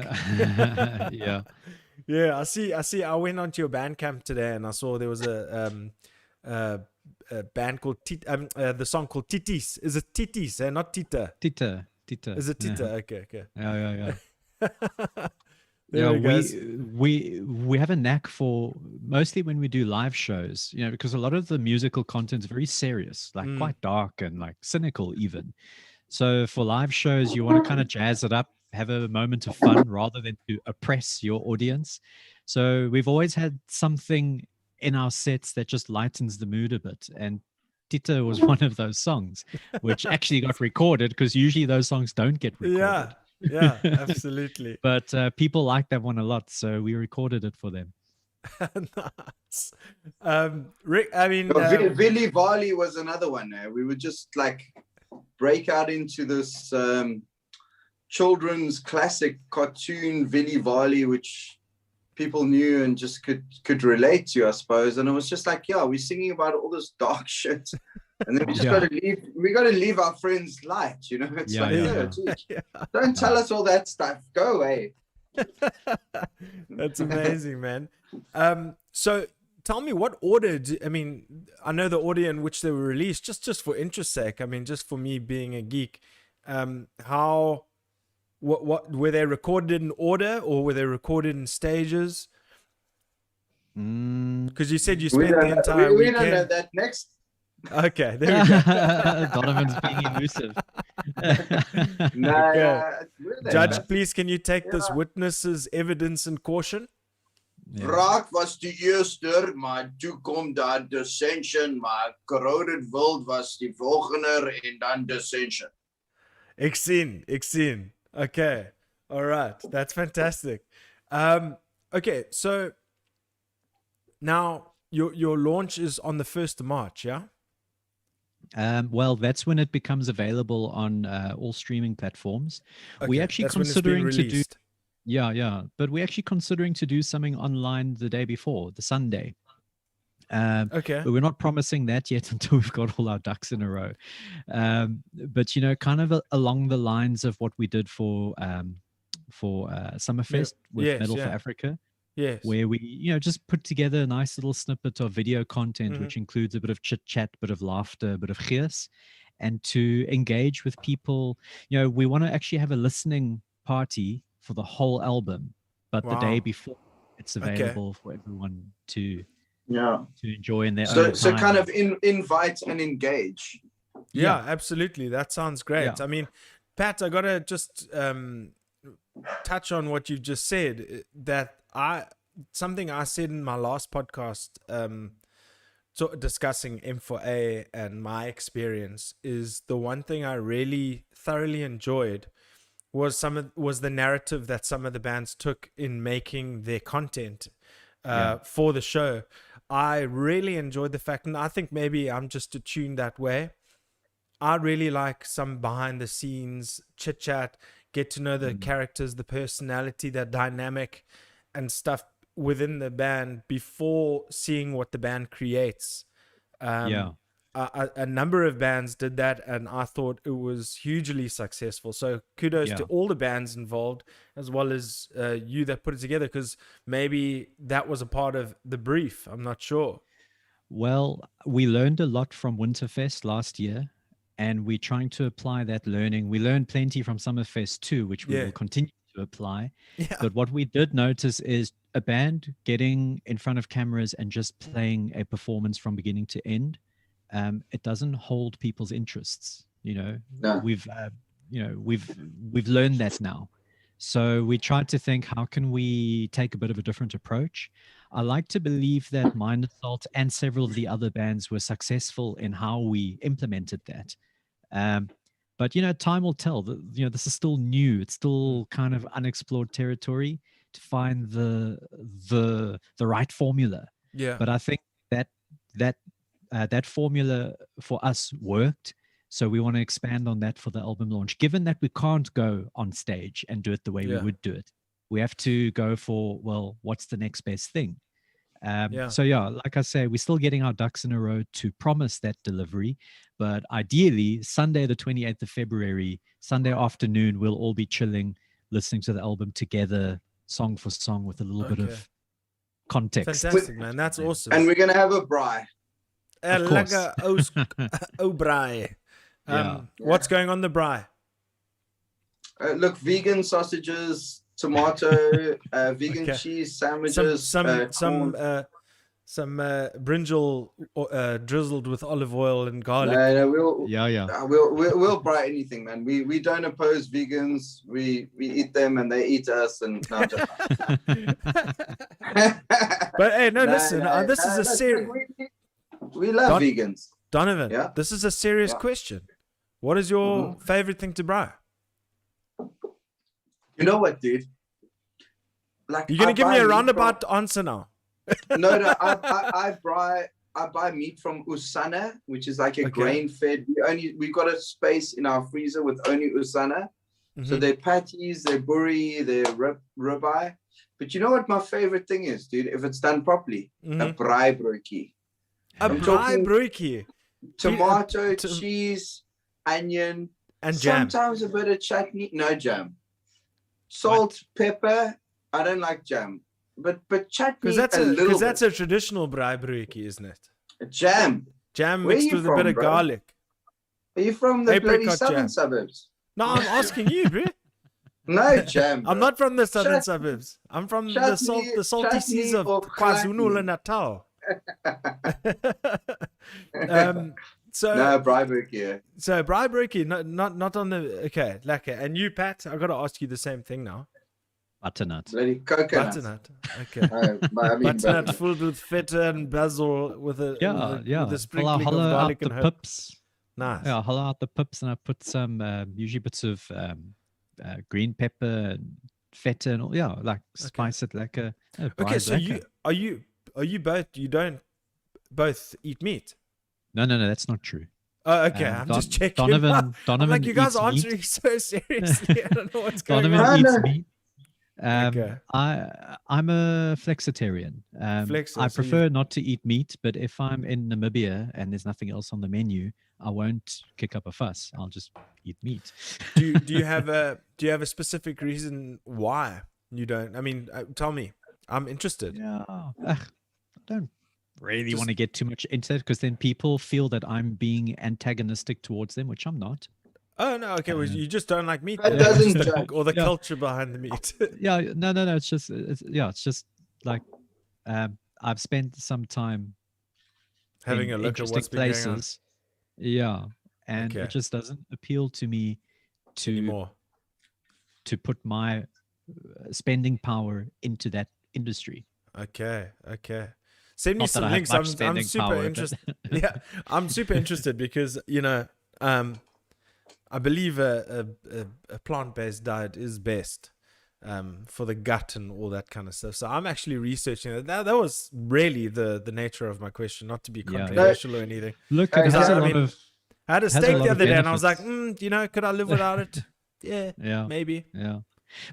Yeah. Yeah, I see. I went onto your Bandcamp today and I saw there was a band called the song called Titis. Is it Titis? Not Tita. Tita. Is it Tita? Yeah. Okay. Yeah. There we go. we have a knack for, mostly when we do live shows, because a lot of the musical content is very serious, like quite dark and like cynical even. So for live shows, you want to kind of jazz it up, have a moment of fun rather than to oppress your audience. So we've always had something in our sets that just lightens the mood a bit. And Tita was one of those songs, which actually got recorded, because usually those songs don't get recorded. Yeah, absolutely. But people like that one a lot, so we recorded it for them. Nice. Rick, I mean, Willy Varley was another one. We would just like break out into this children's classic cartoon, Willy Varley, which people knew and just could relate to, I suppose. And it was just like, yeah, we're singing about all this dark shit. And then we just got to leave our friends light, It's geez, don't tell us all that stuff. Go away. That's amazing, man. So tell me, what order? I know the order in which they were released, just for interest's sake. Just for me being a geek. What were they recorded in order, or were they recorded in stages? Because you said you spent the entire we weekend. don't know that. Next. Okay, there we go. Donovan's being elusive. Judge, please, can you take this witness's evidence and caution? Wraak was die eerste, maar toe kom daar Dissension, maar Corroded World was die volgende en dan Dissension. Ik zie. Okay, all right, that's fantastic. Okay, so now your launch is on the 1st of March, yeah? Well, that's when it becomes available on all streaming platforms. Okay, We're actually that's when it's being considering to do. released. Yeah. But we're actually considering to do something online the day before, the Sunday. Okay. But we're not promising that yet until we've got all our ducks in a row. But kind of along the lines of what we did for Summerfest with Yes, Metal for yeah. Africa, Yes. where we just put together a nice little snippet of video content, which includes a bit of chit chat, bit of laughter, a bit of gears, and to engage with people. We want to actually have a listening party for the whole album, but the day Wow. before it's Okay. available for everyone to Yeah. enjoy in their So own so time. kind of invite and engage. Yeah, absolutely. That sounds great. Yeah. I mean, Pat, I gotta just touch on what you've just said. That something I said in my last podcast, discussing M4A and my experience, is the one thing I really thoroughly enjoyed was the narrative that some of the bands took in making their content for the show. I really enjoyed the fact, and I think maybe I'm just attuned that way. I really like some behind the scenes chit chat, get to know the characters, the personality, the dynamic and stuff within the band before seeing what the band creates. A number of bands did that, and I thought it was hugely successful. So kudos to all the bands involved, as well as you that put it together, because maybe that was a part of the brief. I'm not sure. Well, we learned a lot from Winterfest last year, and we're trying to apply that learning. We learned plenty from Summerfest too, which we will continue to apply. Yeah. But what we did notice is a band getting in front of cameras and just playing a performance from beginning to end. It doesn't hold people's interests. No. We've learned that now. So we tried to think, how can we take a bit of a different approach? I like to believe that Mind Assault and several of the other bands were successful in how we implemented that. But time will tell. This is still new. It's still kind of unexplored territory to find the right formula. Yeah. But I think that formula for us worked. So we want to expand on that for the album launch. Given that we can't go on stage and do it the way we would do it, we have to go for, well, what's the next best thing? So like I say, we're still getting our ducks in a row to promise that delivery. But ideally, Sunday, the 28th of February, Sunday afternoon, we'll all be chilling, listening to the album together, song for song, with a little bit of context. Fantastic, man. That's awesome. And we're going to have a braai. Of course. Braai. What's going on the braai? Look, vegan sausages, tomato, vegan cheese sandwiches, some brinjal drizzled with olive oil and garlic. No, we'll braai anything, man. We don't oppose vegans. We eat them and they eat us. And no, just... But hey, listen. This is a serious. We love vegans. Donovan, this is a serious question. What is your favorite thing to braai? You know what, dude? Like, you're gonna give me a roundabout answer now. No, I buy meat from Usana, which is like a grain-fed. We got a space in our freezer with only Usana. So they're patties, they're buri, they're ribeye. But you know what my favorite thing is, dude? If it's done properly, a braai broodjie. A braai broodjie. Tomato, cheese, onion, and jam. Sometimes a bit of chutney. No jam. Salt, pepper. I don't like jam. But chutney because that's a traditional braai broodjie, isn't it? Jam. Jam mixed with a bit of garlic. Are you from the bloody southern suburbs? No, I'm asking you, bro. No jam. I'm not from the southern suburbs. I'm from the salty seas of KwaZulu-Natal. So no, braai broodjie. So braai broodjie, not on the lekker. And you, Pat, I got to ask you the same thing now. Butternut. Bloody coconut. Butternut. Okay. Butternut filled with feta and basil with a sprinkling of garlic and herb. Pips. Nice. Yeah, hollow out the pips, and I put some usually bits of green pepper and feta and all. Yeah, like spice it like a. Okay, so you both, you don't both eat meat? No, that's not true. Oh, okay. I'm just checking. Donovan I'm like, you guys eats are answering meat. so seriously. I don't know what's going on. Donovan eats meat. Okay. I'm a flexitarian. Flexer, I so you- prefer not to eat meat, but if I'm in Namibia and there's nothing else on the menu, I won't kick up a fuss. I'll just eat meat. do you have a specific reason why you don't? I mean, tell me. I'm interested. Yeah, I don't really Just- want to get too much into it because then people feel that I'm being antagonistic towards them, which I'm not. Oh no, okay. Well, you just don't like meat, That then, doesn't or just judge. or the Yeah. culture behind the meat. Yeah, no. It's just like I've spent some time Having in a look at interesting what's been going on places. Yeah, and Okay. it just doesn't appeal to me to anymore. to put my spending power into that industry. Okay. Send me Not that some I have links. much I'm spending super power, but- interested. Yeah, I'm super interested because I believe a plant-based diet is best for the gut and all that kind of stuff. So I'm actually researching it. That was really the nature of my question, not to be Yeah. controversial or anything. Look, Because it has I a lot mean, of I had a has a steak lot the of other day, and I was like, benefits. could I live without it? Yeah, yeah. maybe. Yeah.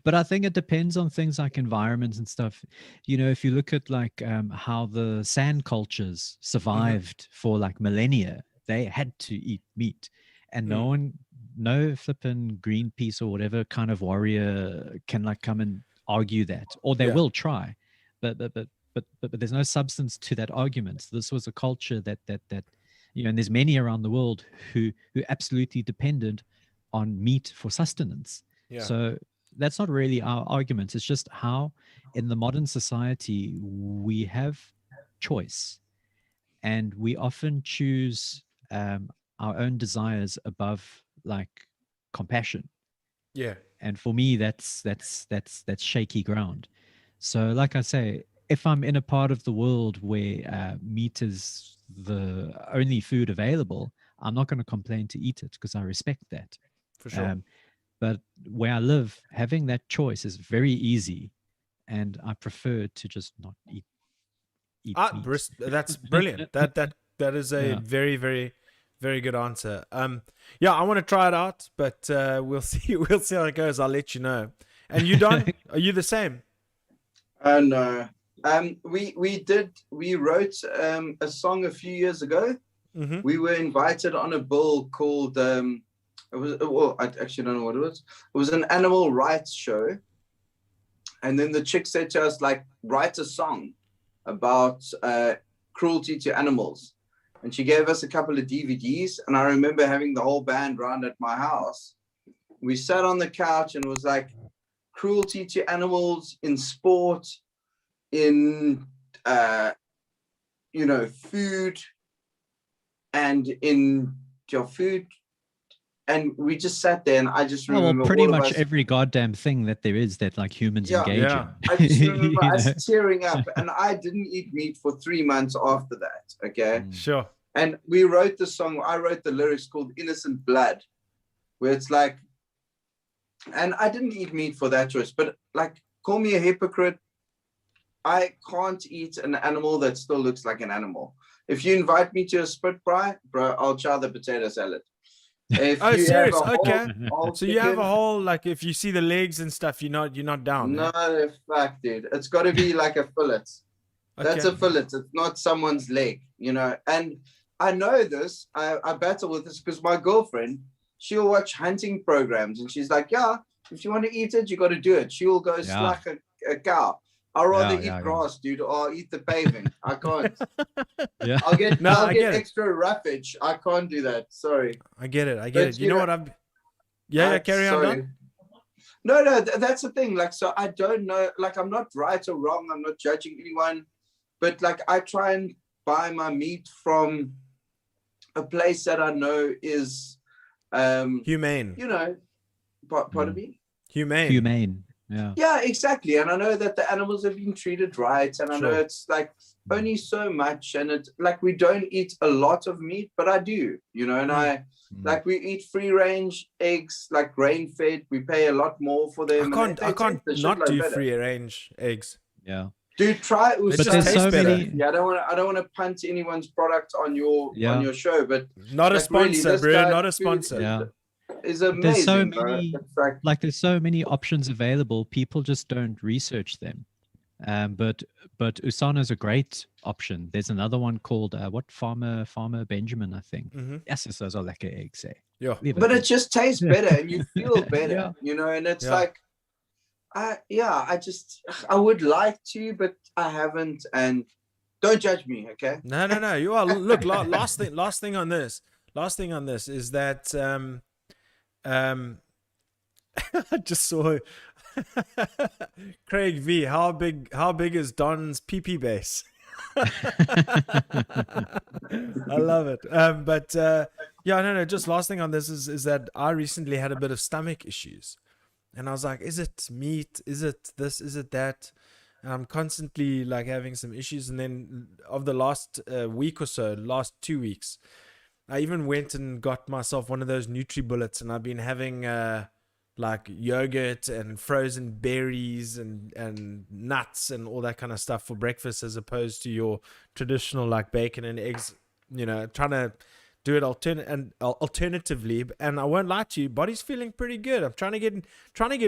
But I think it depends on things like environments and stuff. If you look at like how the sand cultures survived for like millennia, they had to eat meat. And no flippin' Greenpeace or whatever kind of warrior can like come and argue that. Or they Yeah. will try. But there's no substance to that argument. This was a culture that and there's many around the world who absolutely depended on meat for sustenance. Yeah. So that's not really our argument. It's just how in the modern society we have choice and we often choose our own desires above like compassion. Yeah. And for me, that's shaky ground. So like I say, if I'm in a part of the world where meat is the only food available, I'm not going to complain to eat it because I respect that. For sure. But where I live, having that choice is very easy, and I prefer to just not eat meat. That's brilliant. That is a Yeah. very, very, very good answer. Yeah, I want to try it out, but we'll see. We'll see how it goes. I'll let you know. And you, Don, are you the same? No. We wrote a song a few years ago. Mm-hmm. We were invited on a bill called I actually don't know what it was. It was an animal rights show. And then the chick said to us, like, write a song about cruelty to animals. And she gave us a couple of DVDs. And I remember having the whole band round at my house. We sat on the couch and it was like cruelty to animals in sport, in, food, and in your food. And we just sat there, and I just remember pretty all much of us, every goddamn thing that there is that like humans engage Yeah. in. I just remember You know? us tearing up, and I didn't eat meat for 3 months after that. Okay, Sure. and we wrote the song. I wrote the lyrics called "Innocent Blood," where it's like, and I didn't eat meat for that choice, but like, call me a hypocrite. I can't eat an animal that still looks like an animal. If you invite me to a spit fry, bro, I'll try the potato salad. If Oh, you have serious? a Okay. whole So you have a chicken, whole, like, if you see the legs and stuff, you're not down. no, eh? fuck, dude. It's got to be like a fillet. That's Okay. a fillet. It's not someone's leg, And I know this. I battle with this because my girlfriend, she'll watch hunting programs and she's like, yeah, if you want to eat it, you got to do it. She'll go slack a cow. I'd rather eat grass, dude, or eat the paving. I can't. Yeah. I'll get I get it. extra roughage. I can't do that. Sorry. I get it. But, You know what I'm... Yeah, carry on, sorry. Don. No, that's the thing. Like, so I don't know. Like, I'm not right or wrong. I'm not judging anyone. But, like, I try and buy my meat from a place that I know is... Humane. Pardon me? Humane. Yeah. Yeah, exactly. And I know that the animals have been treated right. And I know it's like only so much. And it's like we don't eat a lot of meat, but I do, and like we eat free range eggs, like grain fed. We pay a lot more for them. I can't not do free range eggs. Yeah. Dude, try But But there's so many. Yeah, I don't want to punt anyone's product on your show, but Not a like, really, sponsor, this bro. guy- Not a sponsor. Yeah. is There's so amazing, bro. many, It's like, there's so many options available. People just don't research them. But Usana is a great option. There's another one called what Farmer Benjamin, I think. Mm-hmm. Yes, it's those are like eggs. Eh? Yeah. Leave but it. it just tastes better and you feel better, Yeah. you know. And it's Yeah. like, I would like to, but I haven't. And don't judge me, okay? No. You are. Look, last thing on this. Last thing on this is that I just saw Craig V. How big is Don's PP base? I love it. Yeah, no. Just last thing on this is that I recently had a bit of stomach issues, and I was like, is it meat? Is it this? Is it that? And I'm constantly like having some issues. And then of the last week or so, last 2 weeks, I even went and got myself one of those Nutri-Bullets, and I've been having like yogurt and frozen berries and nuts and all that kind of stuff for breakfast, as opposed to your traditional like bacon and eggs, you know, trying to do it alternatively. And I won't lie to you, body's feeling pretty good. I'm trying to get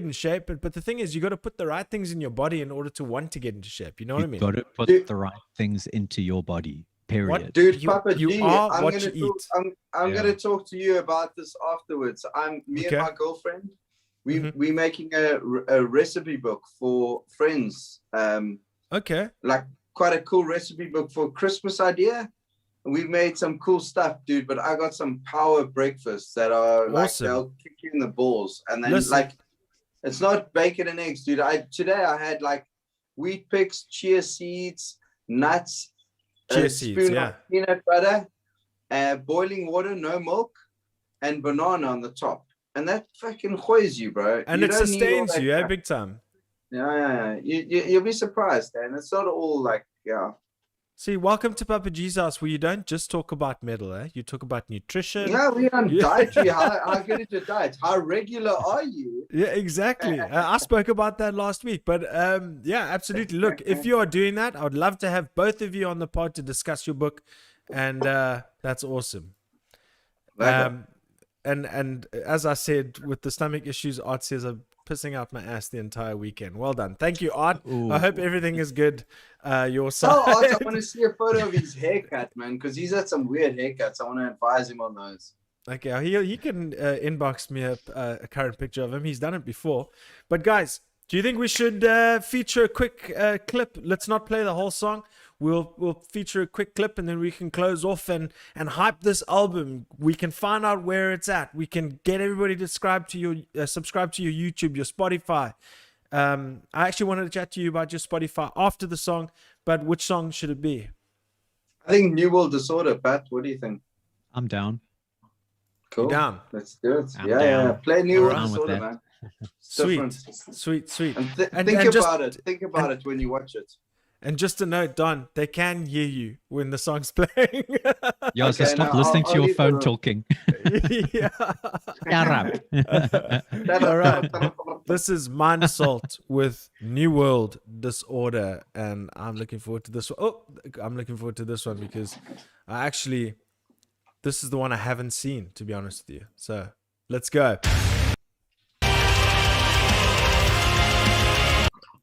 in shape, but the thing is, you got to put the right things in your body in order to want to get into shape. You know what I mean? Got to put the right things into your body. Period. What? Dude, You- Papa you G, are I'm what gonna you talk, eat. I'm Yeah. gonna talk to you about this afterwards. Me Okay. and my girlfriend, Mhm. we're making a recipe book for friends. Okay. Like quite a cool recipe book for Christmas idea. And we've made some cool stuff, dude. But I got some power breakfasts that are like Awesome. they'll kick you in the balls. And then Listen. like it's not bacon and eggs, dude. Today I had like wheat picks, chia seeds, nuts, Chia a seeds, spoon yeah. of peanut butter, boiling water, no milk, and banana on the top. And that fucking hoys you, bro. And You it don't need all sustains that you, crap. big time. Yeah. You'll be surprised, and it's not all like, yeah. See, welcome to Papa G's house, where you don't just talk about metal, eh? You talk about nutrition. Yeah, we're on Yeah. dietary. How good is your diet? How regular are you? Yeah, exactly. I spoke about that last week, but yeah, absolutely. Look, if you are doing that, I would love to have both of you on the pod to discuss your book, and that's awesome. And as I said, with the stomach issues, Art says I'm pissing out my ass the entire weekend. Well done, thank you, Art. Ooh. I hope everything is good. Your So side. Art, I want to see a photo of his haircut, man, because he's had some weird haircuts. I want to advise him on those. Okay, he can inbox me a current picture of him. He's done it before. But guys, do you think we should feature a quick clip? Let's not play the whole song. We'll feature a quick clip, and then we can close off and hype this album. We can find out where it's at. We can get everybody to subscribe to your YouTube, your Spotify. I actually wanted to chat to you about your Spotify after the song, but which song should it be? I think New World Disorder, Pat. What do you think? I'm down. Cool. You down? Let's do it. I'm Yeah. down. Play New World Down with Disorder, that. man. It's Sweet, different. sweet. And And think just- about it. Think about it when you watch it. And just a note, Don, they can hear you when the song's playing. Yeah, so Okay, stop now listening I'll to your leave the phone room. talking. Yeah. Shut up. All right. This is Mind Assault with New World Disorder, and I'm looking forward to this one. Oh, I'm looking forward to this one because this is the one I haven't seen, to be honest with you. So let's go.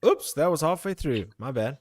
Oops, that was halfway through. My bad.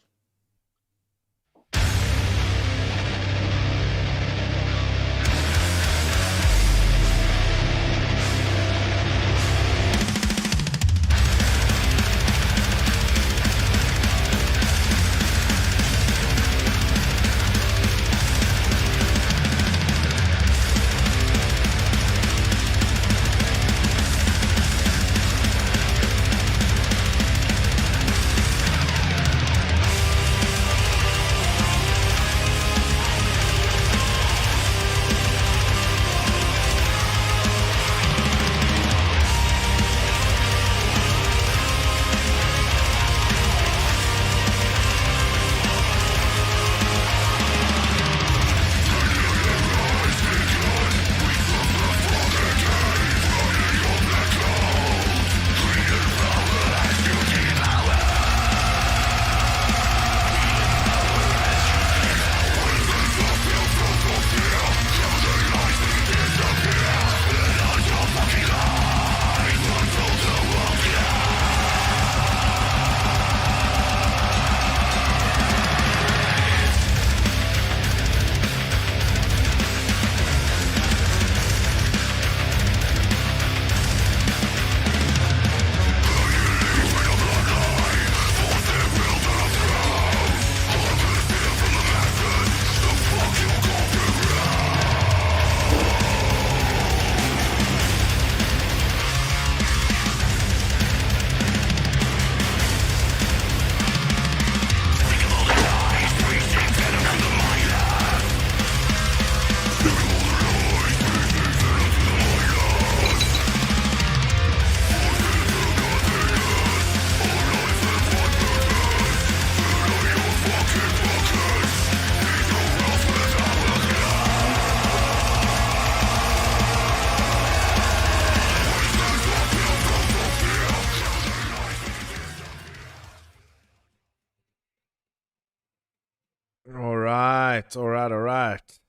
all right.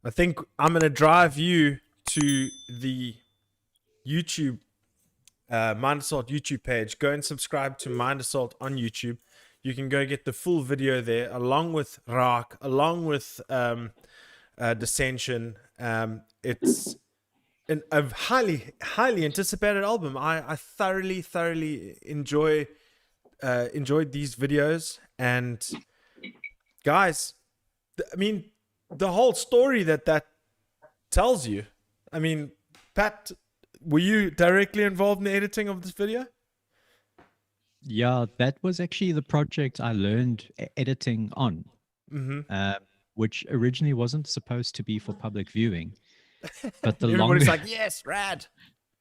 I think I'm gonna drive you to the YouTube Mind Assault YouTube page. Go and subscribe to Mind Assault on YouTube. You can go get the full video there, along with Raak, along with Dissension. It's a highly anticipated album. I thoroughly enjoyed these videos. And guys, I mean, the whole story that tells you. I mean, Pat, were you directly involved in the editing of this video? Yeah, that was actually the project I learned editing on, which originally wasn't supposed to be for public viewing. But the Everybody's longer, like, yes, rad.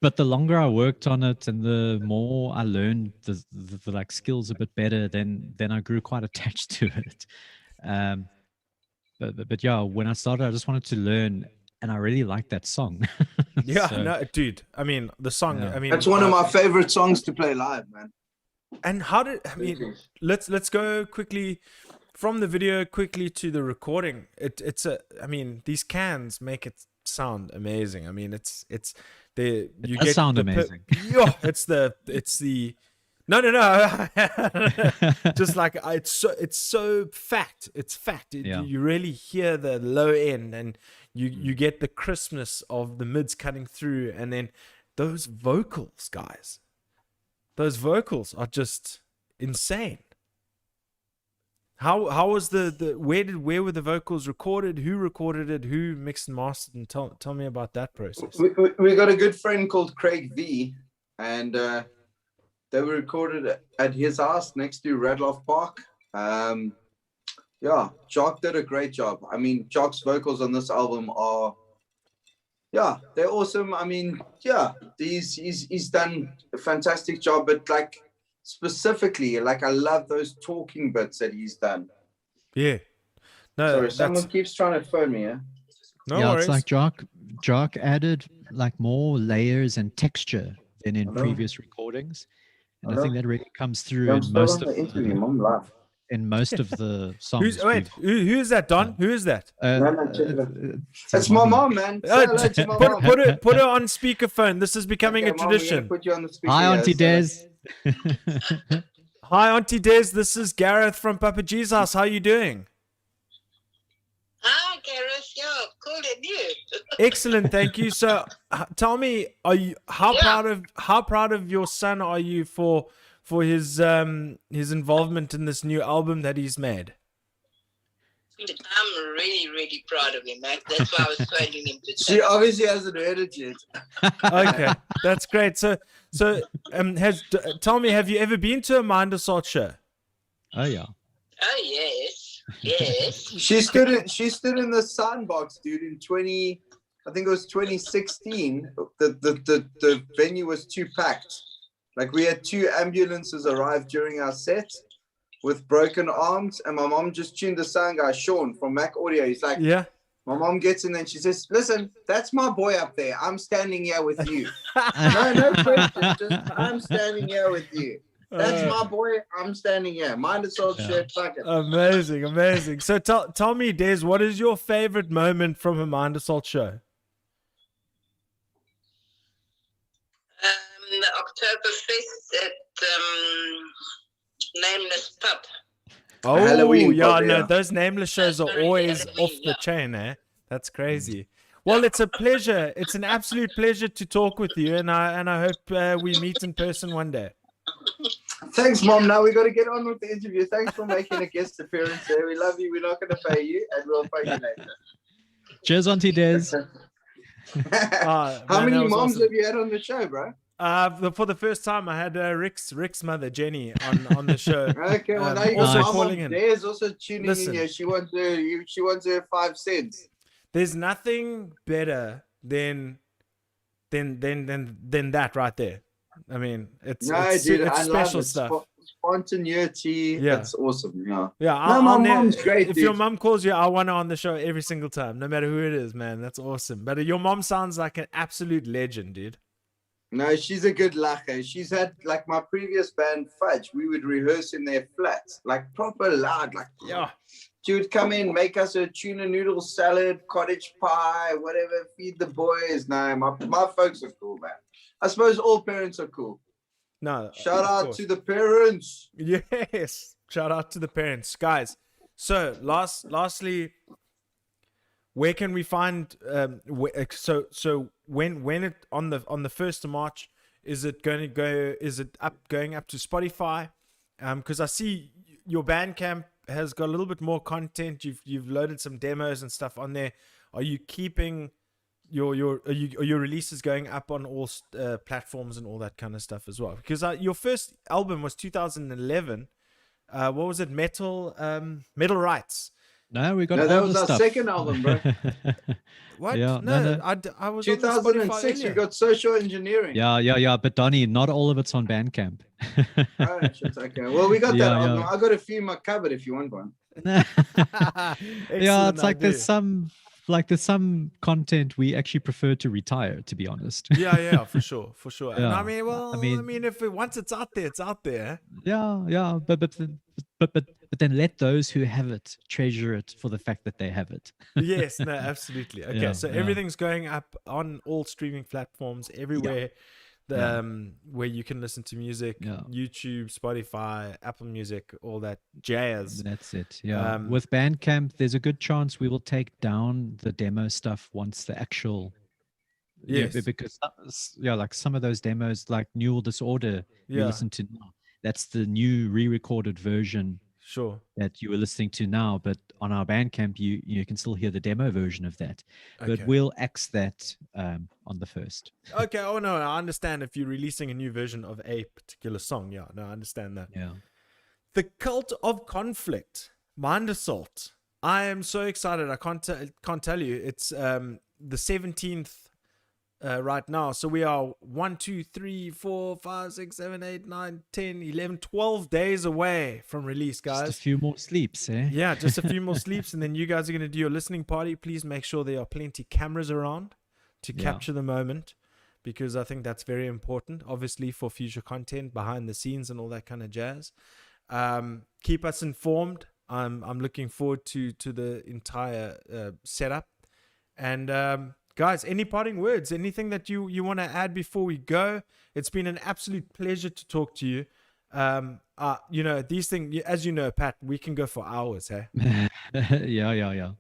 but the longer I worked on it, and the more I learned the like skills a bit better, then I grew quite attached to it. But yeah, when I started, I just wanted to learn, and I really liked that song. Yeah, So, no, dude. I mean, the song. Yeah. I mean, That's one of my favorite songs to play live, man. And how did I mean? Let's go quickly from the video quickly to the recording. It's a. I mean, these cans make it sound amazing. I mean, it's the you does get sound the amazing. Yeah, it's the. No. Just like it's so fat. It's fat. Yeah. You really hear the low end, and you get the crispness of the mids cutting through, and then those vocals, guys. Those vocals are just insane. How was the where were the vocals recorded? Who recorded it? Who mixed and mastered? And tell me about that process. We got a good friend called Craig V, and they were recorded at his house next to Radloff Park. Yeah, Jock did a great job. I mean, Jock's vocals on this album are, yeah, they're awesome. I mean, yeah, he's done a fantastic job, but like specifically, like I love those talking bits that he's done. Yeah. No, Sorry, someone keeps trying to phone me, yeah? No yeah, worries. it's like Jock added like more layers and texture than in previous recordings, and I think that really comes through in most of the interview. Mom laugh. in most of the songs. Who is that, Don? Who is that? That's my mom, man. Say hello to my mom. Put her on speakerphone. This is becoming a Okay, Mom, we're gonna tradition. put you on the speaker. Hi, yeah, Auntie so- Des. Hi, Auntie Des. This is Gareth from Papa G's house. How you doing? Hi, Gareth. Yeah, cool and you. Excellent, thank you. So, tell me, how proud of your son are you for his involvement in this new album that he's made? I'm really proud of him, man. That's why I was phoning him to She obviously hasn't heard it yet. Okay, that's great. So tell me, have you ever been to a Mind Assault show? Oh yeah. Oh, yes. She stood in the sandbox, dude, in I think it was 2016. The venue was too packed. Like we had 2 ambulances arrive during our set with broken arms, and my mom just tuned the sound guy, Sean from Mac Audio. He's like, Yeah. My mom gets in and she says, listen, that's my boy up there. I'm standing here with you. No question. Just, I'm standing here with you. That's my boy. I'm standing here. Mind Assault shirt. Fuck it. Amazing. So tell me, Des, what is your favorite moment from a Mind Assault show? The Oktoberfest at Nameless Pub. Oh, Halloween yeah, pub, no, yeah. those nameless shows are Sorry, always Halloween, off the yeah. chain, eh? That's crazy. Well, it's a pleasure. It's an absolute pleasure to talk with you, and I hope we meet in person one day. Thanks, Mom. Now we got to get on with the interview. Thanks for making a guest appearance there. We love you. We're not going to pay you, and we'll pay you later. Cheers, Auntie Des. How man, many that was moms awesome. have you had on the show, bro? For the first time, I had Rick's mother, Jenny, on the show. Okay, well now you also got my calling mom. in. There's also tuning Listen. in here. She wants her 5 cents. There's nothing better than that right there. I mean, it's Dude, I special love it. stuff. Spontaneity. Yeah. That's awesome. Yeah. Yeah, No, my mom's great, If dude. your mom calls you, I want her on the show every single time, no matter who it is, man. That's awesome. But your mom sounds like an absolute legend, dude. No, she's a good lacher. She's had like my previous band, Fudge. We would rehearse in their flats, like proper loud, like Yeah. She would come in, make us a tuna noodle salad, cottage pie, whatever, feed the boys. No, my folks are cool, man. I suppose all parents are cool. No, Shout of out course. to the parents. Yes, shout out to the parents, guys. So, lastly, where can we find? So when it on the 1st of March, is it going to go? Is it going up to Spotify? Because I see your Bandcamp has got a little bit more content. You've loaded some demos and stuff on there. Are you keeping your are your releases going up on all platforms and all that kind of stuff as well? Because your first album was 2011. What was it? Metal Rights. No, we got No, all that was the our stuff. second album, bro. What? Yeah, no, no. I was on the Spotify 2006, we earlier. got Social Engineering. Yeah. But Donnie, not all of it's on Bandcamp. Oh, shit, okay. Well, we got that Yeah, album. yeah. I got a few in my cupboard if you want one. Yeah, Excellent it's like idea. there's some content we actually prefer to retire, to be honest. Yeah, for sure. And Yeah. I mean, well, I I mean- mean, if once it's out there, it's out there. Yeah, but then let those who have it treasure it for the fact that they have it. Yes, no, absolutely. Okay, Yeah, so yeah. everything's going up on all streaming platforms everywhere. Yeah. Where you can listen to music, Yeah. YouTube, Spotify, Apple Music, all that jazz. That's it. Yeah. Um, With Bandcamp, there's a good chance we will take down the demo stuff once the actual. Yes. Because like some of those demos, like Neural Disorder, you Yeah. listen to now. That's the new re-recorded version Sure. that you were listening to now, but on our Bandcamp, you can still hear the demo version of that. But Okay. we'll axe that on the 1st. Okay. Oh no, I understand if you're releasing a new version of a particular song. Yeah, no, I understand that. Yeah. The Cult of Conflict, Mind Assault. I am so excited. I can't tell you. It's the 17th right now. So we are 1, 2, 3, 4, 5, 6, 7, 8, 9, 10, 11, 12 days away from release, guys. Just a few more sleeps, eh? Yeah, just a few more sleeps, and then you guys are going to do your listening party. Please make sure there are plenty cameras around to Yeah. capture the moment, because I think that's very important, obviously, for future content, behind the scenes and all that kind of jazz. Keep us informed. I'm looking forward to the entire setup. And guys, any parting words? Anything that you want to add before we go? It's been an absolute pleasure to talk to you. These things, as you know, Pat, we can go for hours, hey? Yeah.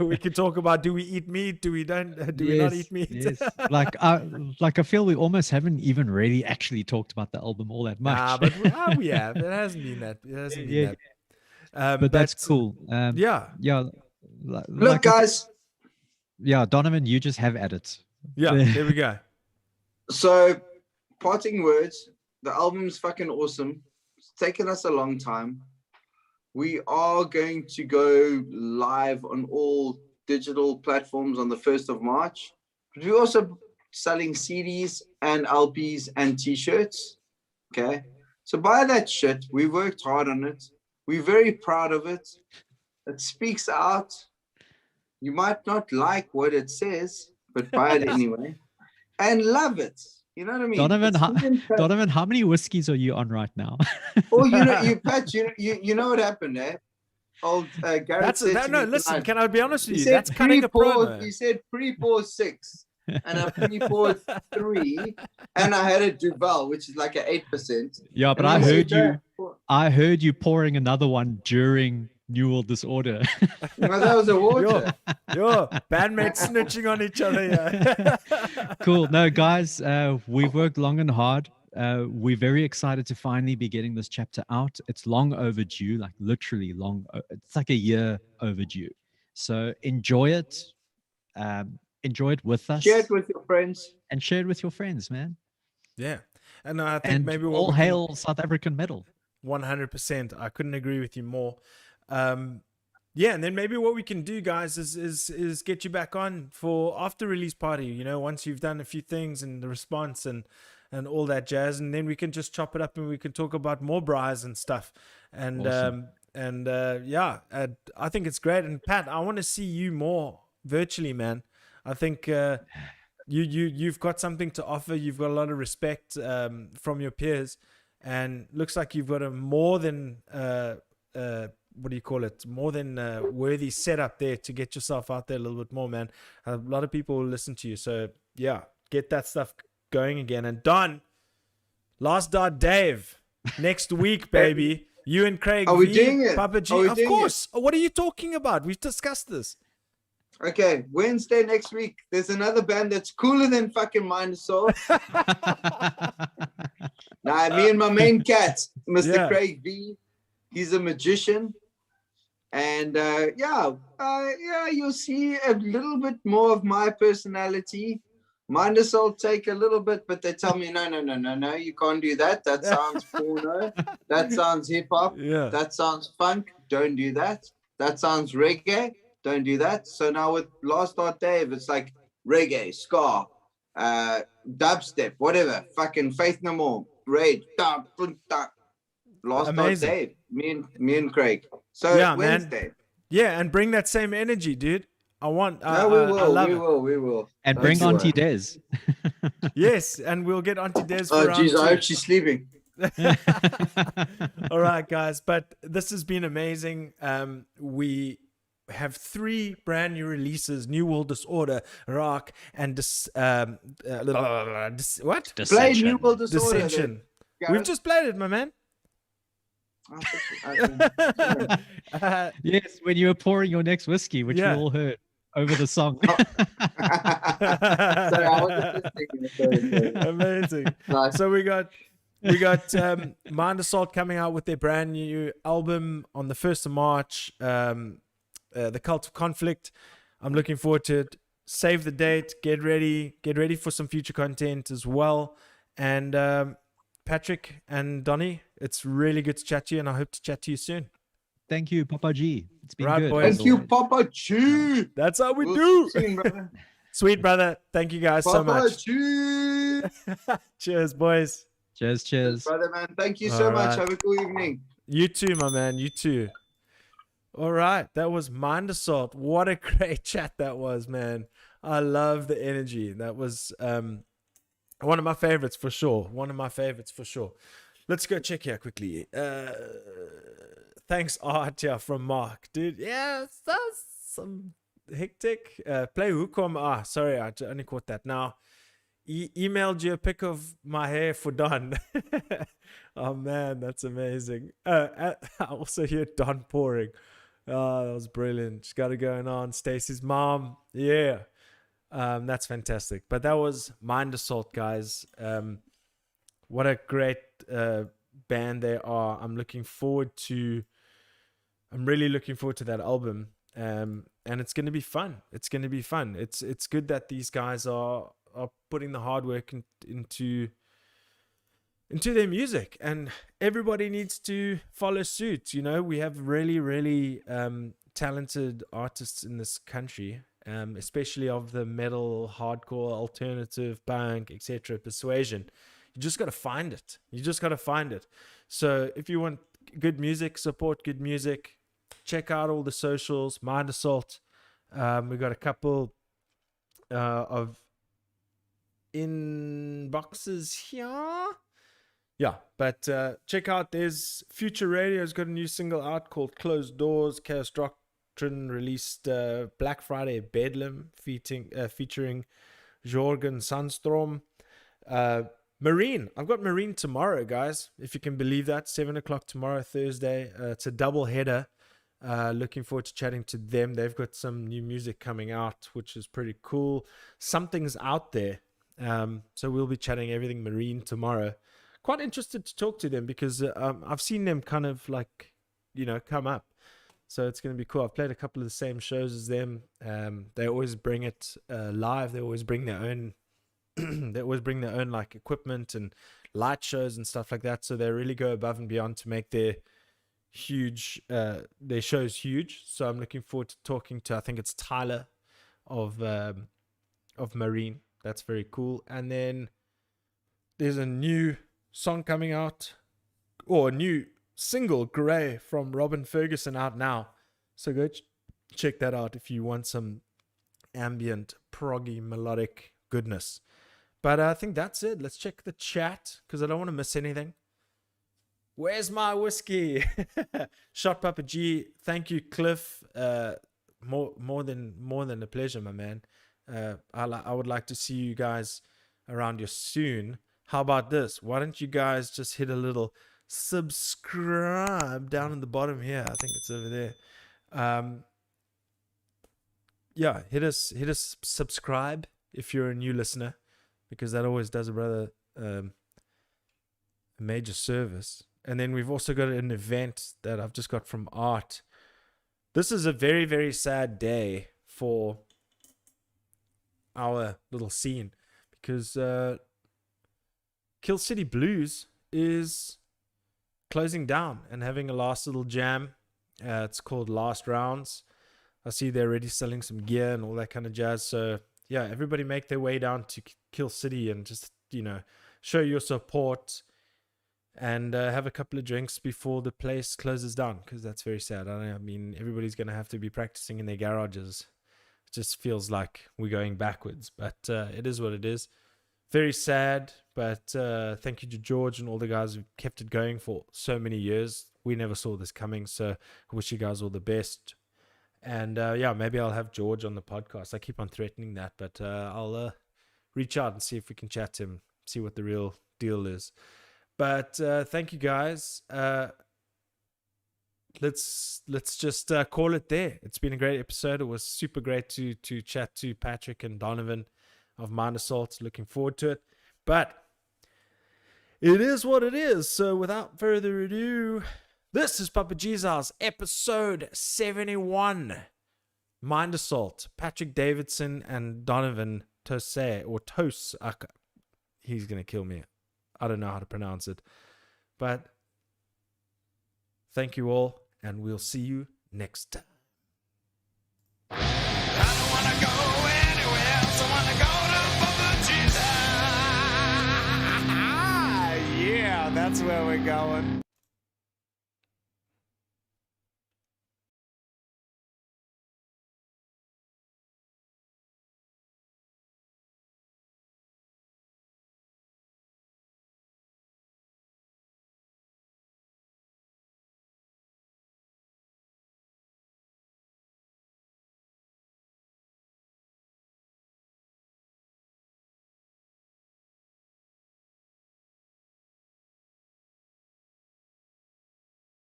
We can talk about, do we eat meat? Do we not eat meat? Yes. I feel we almost haven't even really actually talked about the album all that much. But we have. It hasn't been that. It hasn't been Yeah. that. But that's cool. Yeah. Look, guys. Yeah, Donovan, you just have at it. Yeah. There we go. So, parting words. The album's fucking awesome. It's taken us a long time. We are going to go live on all digital platforms on the 1st of March. But we're also selling CDs and LPs and T-shirts. Okay. So buy that shit. We worked hard on it. We're very proud of it. It speaks out. You might not like what it says, but buy it anyway. And love it. You know what I mean? Donovan, how many whiskeys are you on right now? Oh, Pat, you know what happened, eh? Old Garrett said listen, can I be honest with he you? said That's cutting a pre-pour. promo. He said pre-pour 6, and I pre-poured 3, and I had a Duvel, which is like an 8%. Yeah, but And I heard you pouring another one during Neural Disorder. No, that was a water. Yo, bandmates snitching on each other. Yeah. Cool. No, guys, we've worked long and hard. We're very excited to finally be getting this chapter out. It's long overdue, like literally long. It's like a year overdue. So enjoy it. Enjoy it with us. Share it with your friends. And share it with your friends, man. Yeah. And I think And maybe all hail South African metal. 100%. I couldn't agree with you more. Yeah, and then maybe what we can do, guys, is get you back on for after release party. You know, once you've done a few things and the response and all that jazz, and then we can just chop it up and we can talk about more bries and stuff. And Awesome. I think it's great. And Pat, I want to see you more virtually, man. I think you've got something to offer. You've got a lot of respect from your peers, and looks like you've got a more than what do you call it? More than worthy setup there to get yourself out there a little bit more, man. A lot of people will listen to you. So yeah, get that stuff going again. And Don, Last Dot Dave, next week, baby. You and Craig Are we V, doing it? Papa G. Are we Of doing course. What are you talking about? We've discussed this. Okay, Wednesday next week. There's another band that's cooler than fucking Mind Soul. Nah, me and my main cat, Mr. Yeah. Craig V. He's a magician. And you'll see a little bit more of my personality. Mind Soul take a little bit, but they tell me, no, you can't do that. That sounds porno. That sounds hip hop. Yeah. That sounds funk. Don't do that. That sounds reggae. Don't do that. So now with Last Art Dave, it's like reggae, ska, dubstep, whatever. Fucking Faith No More, Raid, Last Amazing. Art Dave. Me and Craig. So Yeah, Wednesday. man. Yeah, and bring that same energy, dude. I want. No, we will. I love We it. will. We will. And Don't bring you Auntie worry. Des. Yes, and we'll get Auntie Des for Oh, round geez, I two. hope she's sleeping. All right, guys, but this has been amazing. We have 3 brand new releases: New World Disorder, Rock, and what? Play New World Disorder. Dissension. then, We've Gareth. just played it, my man. Yes, when you were pouring your next whiskey, which Yeah. we all heard over the song. Sorry, I wasn't listening. Sorry. Amazing. Nice. So we got Mind Assault coming out with their brand new album on the 1st of March. The Cult of Conflict. I'm looking forward to it. Save the date. Get ready for some future content as well. And Patrick and Donnie, it's really good to chat to you, and I hope to chat to you soon. Thank you, Papa G. It's been Right, good. boys. as Thank you, always. Papa G. That's how we We'll do. see you soon, brother. Sweet brother. Thank you guys so Papa much. G. Cheers, boys. Cheers. Brother, man. Thank you so All much. right. Have a cool evening. You too, my man. You too. All right. That was Mind Assault. What a great chat that was, man. I love the energy. That was one of my favorites for sure. Let's go check here quickly. Thanks, Art, yeah, from Mark. Dude, yeah, that's some hectic. Play Hukom. Sorry, I only caught that now. Emailed you a pic of my hair for Don. Oh man, that's amazing. I also hear Don pouring. Oh, that was brilliant. She's got it going on. Stacy's mom, yeah. That's fantastic. But that was Mind Assault, guys. What a great band they are. I'm really looking forward to that album. And it's going to be fun. It's good that these guys are putting the hard work into their music, and everybody needs to follow suit. You know, we have really, really talented artists in this country, especially of the metal, hardcore, alternative, punk, etc. persuasion. You just got to find it. So if you want good music, support good music, check out all the socials, Mind Assault. We've got a couple of inboxes here. Yeah, but check out, there's Future Radio's got a new single out called Closed Doors. Chaos Doctrine released Black Friday Bedlam featuring Jorgen Sandstrom. Marine, I've got Marine tomorrow, guys, if you can believe that. 7 o'clock tomorrow, Thursday. It's a double header. Looking forward to chatting to them. They've got some new music coming out, which is pretty cool. Something's out there. So we'll be chatting everything Marine tomorrow. Quite interested to talk to them because I've seen them kind of like, come up. So it's going to be cool. I've played a couple of the same shows as them. They always bring it live. They always bring their own like equipment and light shows and stuff like that. So they really go above and beyond to make their shows huge. So I'm looking forward to talking to, I think it's Tyler of Marine. That's very cool. And then there's a new song coming out, or a new single, Grey, from Robin Ferguson, out now. So go check that out if you want some ambient, proggy, melodic goodness. But I think that's it. Let's check the chat because I don't want to miss anything. Where's my whiskey? Shot Papa G. Thank you, Cliff. More than a pleasure, my man. I would like to see you guys around here soon. How about this? Why don't you guys just hit a little subscribe down in the bottom here? I think it's over there. Yeah, hit us subscribe if you're a new listener, because that always does a brother a major service. And then we've also got an event that I've just got from Art. This is a very, very sad day for our little scene, because Kill City Blues is closing down and having a last little jam. It's called Last Rounds. I see they're already selling some gear and all that kind of jazz. So yeah, everybody make their way down to Kill City and just, show your support and have a couple of drinks before the place closes down, because that's very sad. I mean, everybody's going to have to be practicing in their garages. It just feels like we're going backwards, but it is what it is. Very sad, but thank you to George and all the guys who kept it going for so many years. We never saw this coming, so I wish you guys all the best. And yeah, maybe I'll have George on the podcast. I keep on threatening that, but I'll reach out and see if we can chat to him, see what the real deal is. But thank you guys. Let's just call it there. It's been a great episode. It was super great to chat to Patrick and Donovan of Mind Assault. Looking forward to it. But it is what it is. So without further ado, this is Papa Jesus, episode 71. Mind Assault. Patrick Davidson and Donovan Tose, or Tose. He's going to kill me. I don't know how to pronounce it. But thank you all, and we'll see you next time. I don't wanna go anywhere else. I wanna go to Papa Jesus. Yeah, that's where we're going.